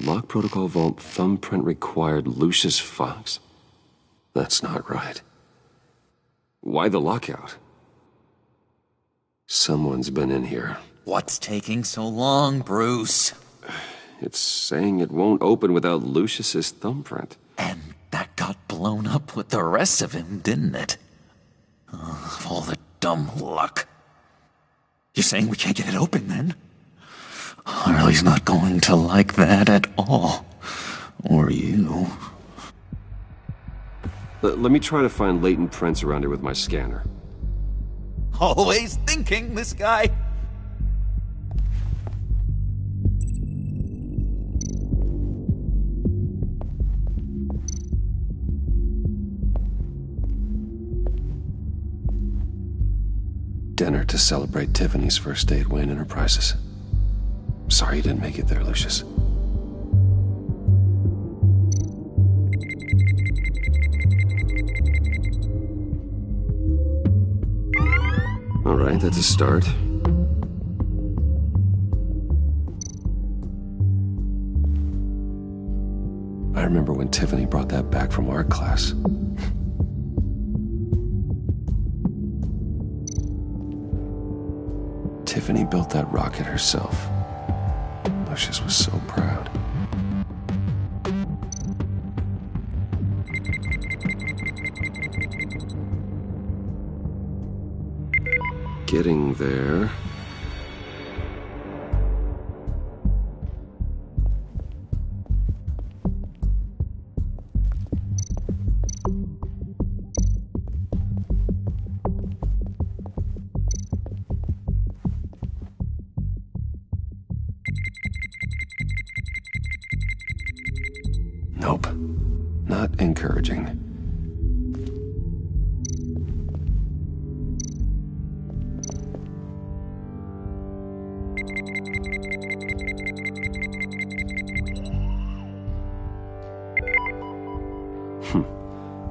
B: Lock protocol vault thumbprint required Lucius Fox. That's not right. Why the lockout? Someone's been in here.
A: What's taking so long, Bruce?
B: It's saying it won't open without Lucius's thumbprint.
A: And that got blown up with the rest of him, didn't it? All the dumb luck. You're saying we can't get it open, then? Harley's not going to like that at all. Or you.
B: Let me try to find latent prints around here with my scanner.
A: Always thinking, this guy.
B: Dinner to celebrate Tiffany's first day at Wayne Enterprises. Sorry you didn't make it there, Lucius. All right, that's a start. I remember when Tiffany brought that back from art class. Tiffany built that rocket herself. Lucius was so proud. Getting there. Nope. Not encouraging.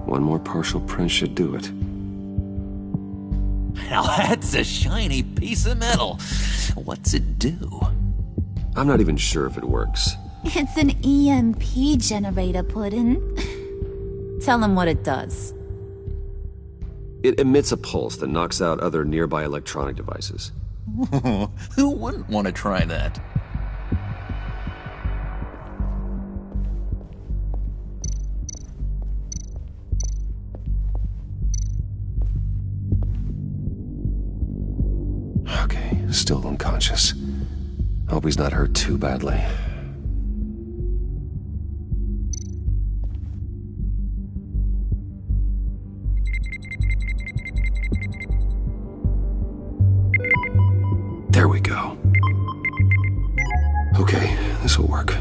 B: One more partial print should do it.
A: Now that's a shiny piece of metal. What's it do?
B: I'm not even sure if it works.
T: It's an EMP generator, Puddin'. Tell him what it does.
B: It emits a pulse that knocks out other nearby electronic devices.
A: Who wouldn't want to try that?
B: Okay, still unconscious. Hope he's not hurt too badly. There we go. Okay, this'll work.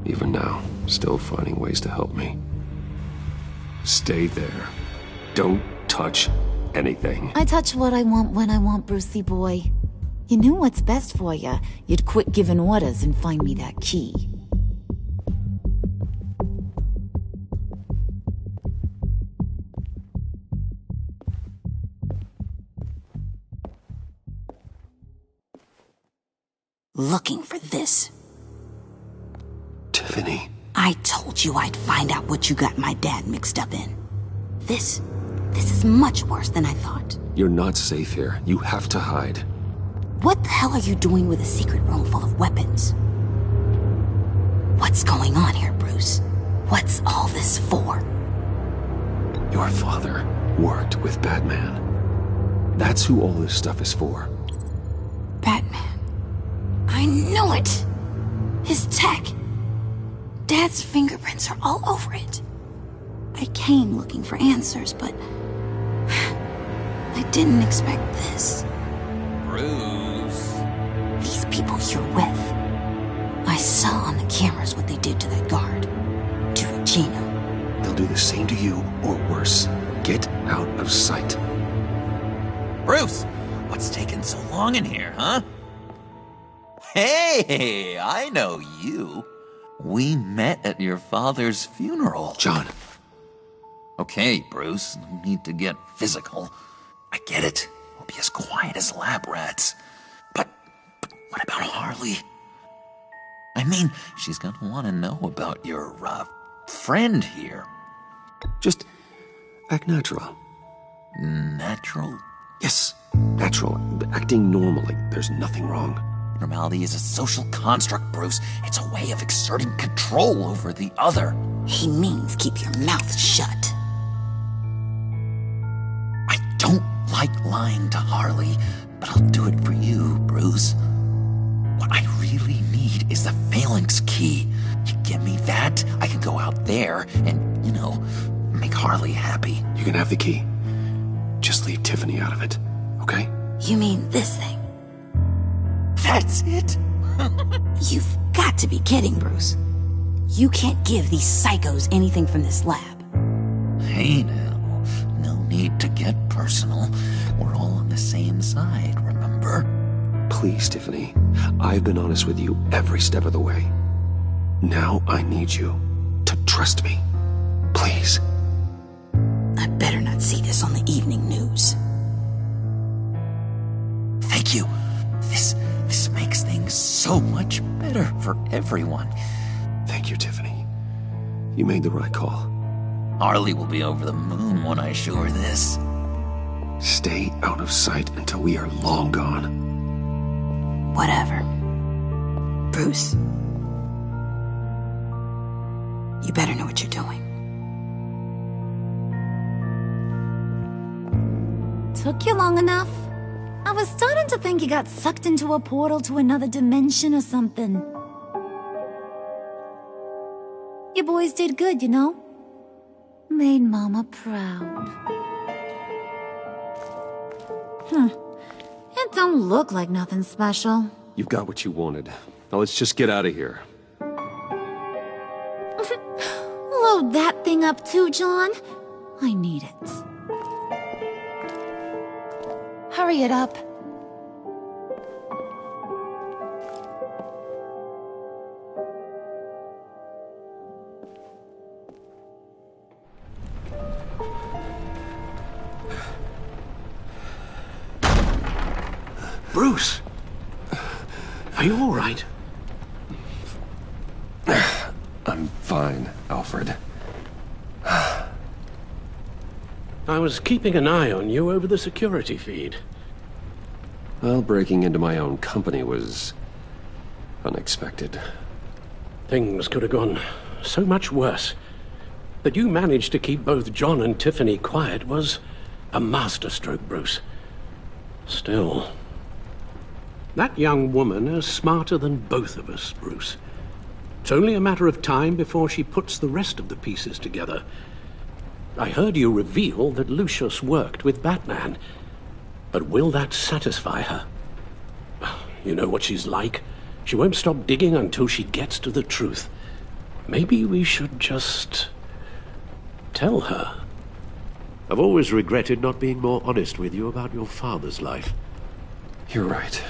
B: Even now, still finding ways to help me. Stay there. Don't touch anything.
T: I touch what I want when I want, Brucey boy. You knew what's best for you. You'd quit giving orders and find me that key.
I: Looking for this.
B: Tiffany.
I: I told you I'd find out what you got my dad mixed up in. This is much worse than I thought.
B: You're not safe here. You have to hide.
I: What the hell are you doing with a secret room full of weapons? What's going on here, Bruce? What's all this for?
B: Your father worked with Batman. That's who all this stuff is for.
I: Batman. I knew it! His tech. Dad's fingerprints are all over it. I came looking for answers, but I didn't expect this.
A: Bruce.
I: These people you're with. I saw on the cameras what they did to that guard. To Regina.
B: They'll do the same to you, or worse. Get out of sight.
A: Bruce, what's taking so long in here, huh? Hey, I know you. We met at your father's funeral.
B: John.
A: Okay, Bruce, no need to get physical. I get it. We'll be as quiet as lab rats. But what about Harley? I mean, she's gonna want to know about your, friend here.
B: Just act natural.
A: Natural?
B: Yes, natural. Acting normally. There's nothing wrong.
A: Normality is a social construct, Bruce. It's a way of exerting control over the other.
I: He means keep your mouth shut.
A: I don't like lying to Harley, but I'll do it for you, Bruce. What I really need is the phalanx key. You give me that, I can go out there and, make Harley happy.
B: You can have the key. Just leave Tiffany out of it, okay?
I: You mean this thing?
A: That's it?
I: You've got to be kidding, Bruce. You can't give these psychos anything from this lab.
A: Hey now, no need to get personal. We're all on the same side, remember?
B: Please, Tiffany. I've been honest with you every step of the way. Now I need you to trust me. Please.
I: I better not see this on the evening news.
A: Thank you. This makes things so much better for everyone.
B: Thank you, Tiffany. You made the right call.
A: Harley will be over the moon when I show her this.
B: Stay out of sight until we are long gone.
I: Whatever. Bruce. You better know what you're doing.
T: Took you long enough? I was starting to think you got sucked into a portal to another dimension or something. You boys did good, Made Mama proud. It don't look like nothing special.
B: You've got what you wanted. Now let's just get out of here.
T: Load that thing up too, John. I need it. Hurry it up.
C: Bruce! Are you all right?
B: I'm fine, Alfred.
C: I was keeping an eye on you over the security feed.
B: Well, breaking into my own company was unexpected.
C: Things could have gone so much worse. That you managed to keep both John and Tiffany quiet was a masterstroke, Bruce. Still, that young woman is smarter than both of us, Bruce. It's only a matter of time before she puts the rest of the pieces together. I heard you reveal that Lucius worked with Batman. But will that satisfy her? You know what she's like. She won't stop digging until she gets to the truth. Maybe we should just tell her. I've always regretted not being more honest with you about your father's life.
B: You're right.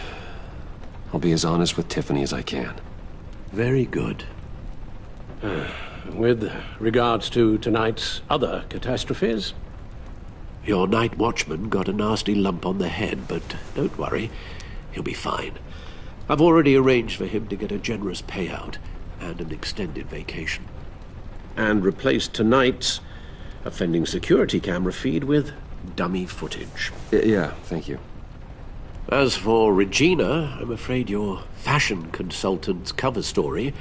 B: I'll be as honest with Tiffany as I can.
C: Very good. With regards to tonight's other catastrophes, your night watchman got a nasty lump on the head, but don't worry, he'll be fine. I've already arranged for him to get a generous payout and an extended vacation. And replaced tonight's offending security camera feed with dummy footage.
B: Yeah, thank you.
C: As for Regina, I'm afraid your fashion consultant's cover story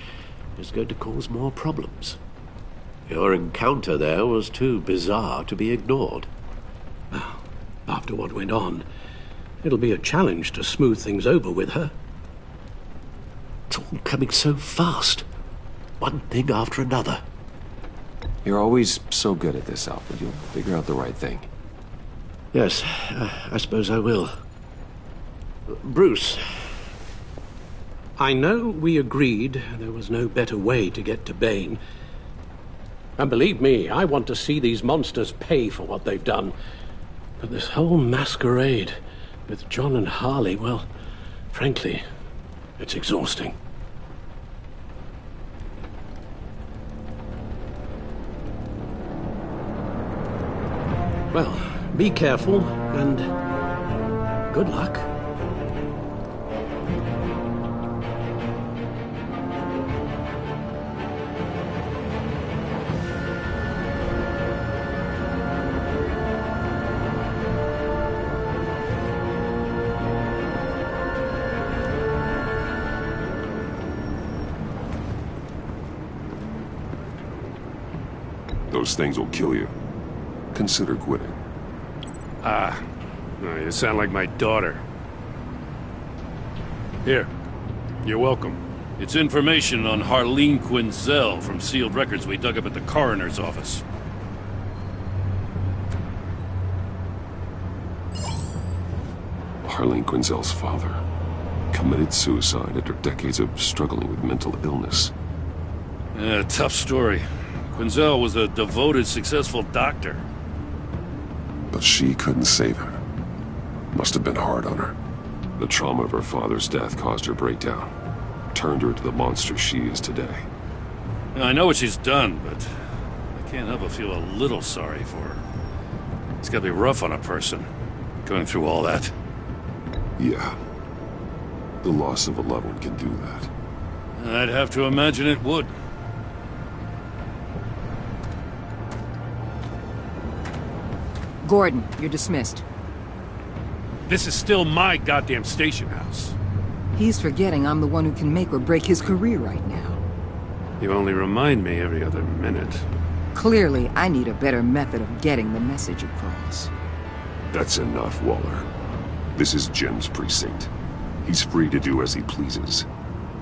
C: is going to cause more problems. Your encounter there was too bizarre to be ignored. Well, after what went on, it'll be a challenge to smooth things over with her. It's all coming so fast. One thing after another.
B: You're always so good at this, Alfred. You'll figure out the right thing.
C: Yes, I suppose I will. Bruce, I know we agreed there was no better way to get to Bane. And believe me, I want to see these monsters pay for what they've done. But this whole masquerade with John and Harley, well, frankly, it's exhausting. Well, be careful and good luck.
E: Those things will kill you. Consider quitting.
D: Oh, you sound like my daughter. Here. You're welcome. It's information on Harleen Quinzel from sealed records we dug up at the coroner's office.
E: Harleen Quinzel's father committed suicide after decades of struggling with mental illness.
D: Yeah, tough story. Quinzel was a devoted, successful doctor.
E: But she couldn't save him. Must have been hard on her. The trauma of her father's death caused her breakdown. Turned her into the monster she is today.
D: Now, I know what she's done, but I can't help but feel a little sorry for her. It's gotta be rough on a person, going through all that.
E: Yeah. The loss of a loved one can do that.
D: I'd have to imagine it would.
K: Gordon, you're dismissed.
D: This is still my goddamn station house.
K: He's forgetting I'm the one who can make or break his career right now.
D: You only remind me every other minute.
K: Clearly, I need a better method of getting the message across.
E: That's enough, Waller. This is Jim's precinct. He's free to do as he pleases.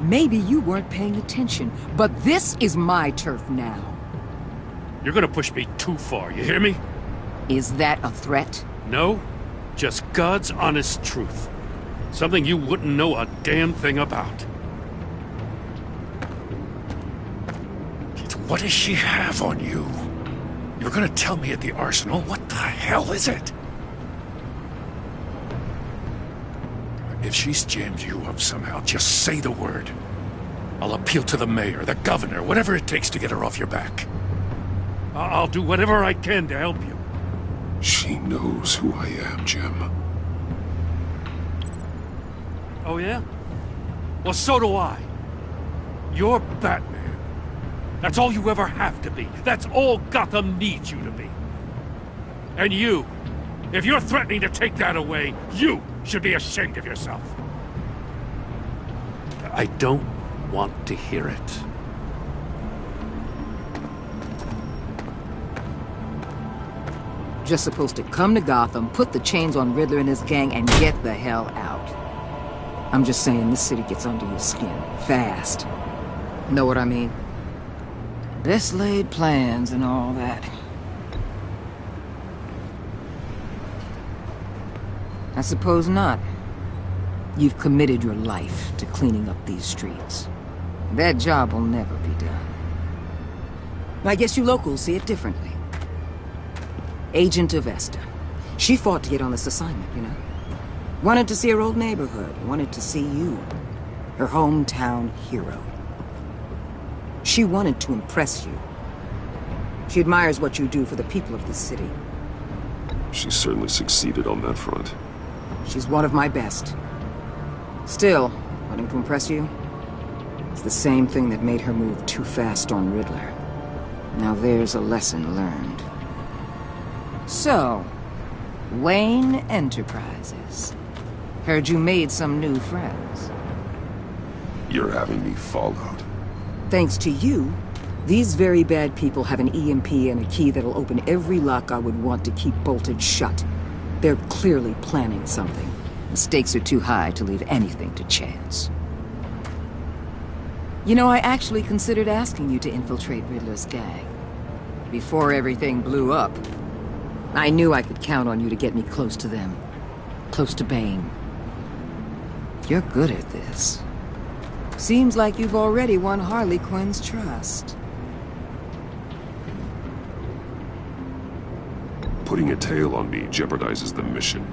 K: Maybe you weren't paying attention, but this is my turf now.
D: You're gonna push me too far, you hear me?
K: Is that a threat?
D: No, just God's honest truth. Something you wouldn't know a damn thing about. What does she have on you? You're gonna tell me at the arsenal? What the hell is it? If she's jammed you up somehow, just say the word. I'll appeal to the mayor, the governor, whatever it takes to get her off your back. I'll do whatever I can to help you.
E: She knows who I am, Jim.
D: Oh, yeah? Well, so do I. You're Batman. That's all you ever have to be. That's all Gotham needs you to be. And you, if you're threatening to take that away, you should be ashamed of yourself. I don't want to hear it.
K: Just supposed to come to Gotham, put the chains on Riddler and his gang, and get the hell out. I'm just saying, this city gets under your skin. Fast. Know what I mean? Best laid plans and all that. I suppose not. You've committed your life to cleaning up these streets. That job will never be done. I guess you locals see it differently. Agent Avesta. She fought to get on this assignment, you know? Wanted to see her old neighborhood. Wanted to see you. Her hometown hero. She wanted to impress you. She admires what you do for the people of this city.
E: She certainly succeeded on that front.
K: She's one of my best. Still, wanting to impress you? It's the same thing that made her move too fast on Riddler. Now there's a lesson learned. So, Wayne Enterprises. Heard you made some new friends.
E: You're having me followed.
K: Thanks to you, these very bad people have an EMP and a key that'll open every lock I would want to keep bolted shut. They're clearly planning something. The stakes are too high to leave anything to chance. You know, I actually considered asking you to infiltrate Riddler's gang. Before everything blew up, I knew I could count on you to get me close to them. Close to Bane. You're good at this. Seems like you've already won Harley Quinn's trust.
E: Putting a tail on me jeopardizes the mission.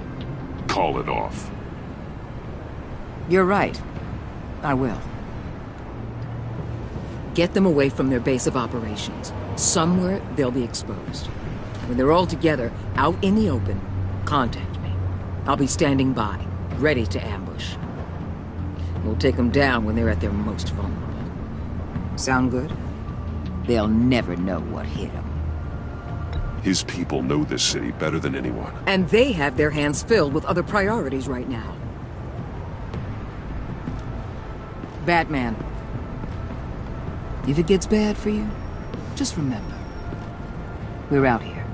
E: Call it off.
K: You're right. I will. Get them away from their base of operations. Somewhere they'll be exposed. When they're all together, out in the open, contact me. I'll be standing by, ready to ambush. We'll take them down when they're at their most vulnerable. Sound good? They'll never know what hit them.
E: His people know this city better than anyone.
K: And they have their hands filled with other priorities right now. Batman. If it gets bad for you, just remember. We're out here.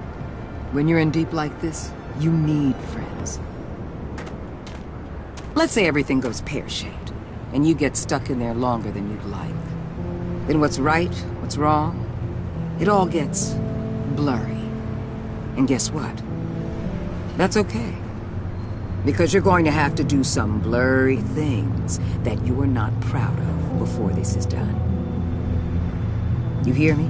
K: When you're in deep like this, you need friends. Let's say everything goes pear-shaped, and you get stuck in there longer than you'd like. Then what's right, what's wrong, it all gets blurry. And guess what? That's okay. Because you're going to have to do some blurry things that you are not proud of before this is done. You hear me?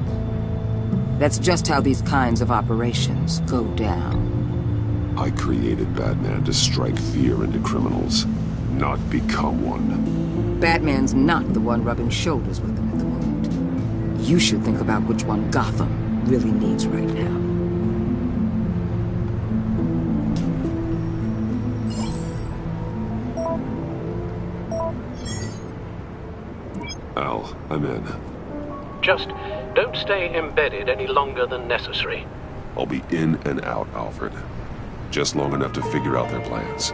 K: That's just how these kinds of operations go down.
E: I created Batman to strike fear into criminals, not become one.
K: Batman's not the one rubbing shoulders with them at the moment. You should think about which one Gotham really needs right now.
E: Al, I'm in.
C: Just don't stay embedded any longer than necessary.
E: I'll be in and out, Alfred. Just long enough to figure out their plans.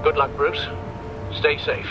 C: Good luck, Bruce. Stay safe.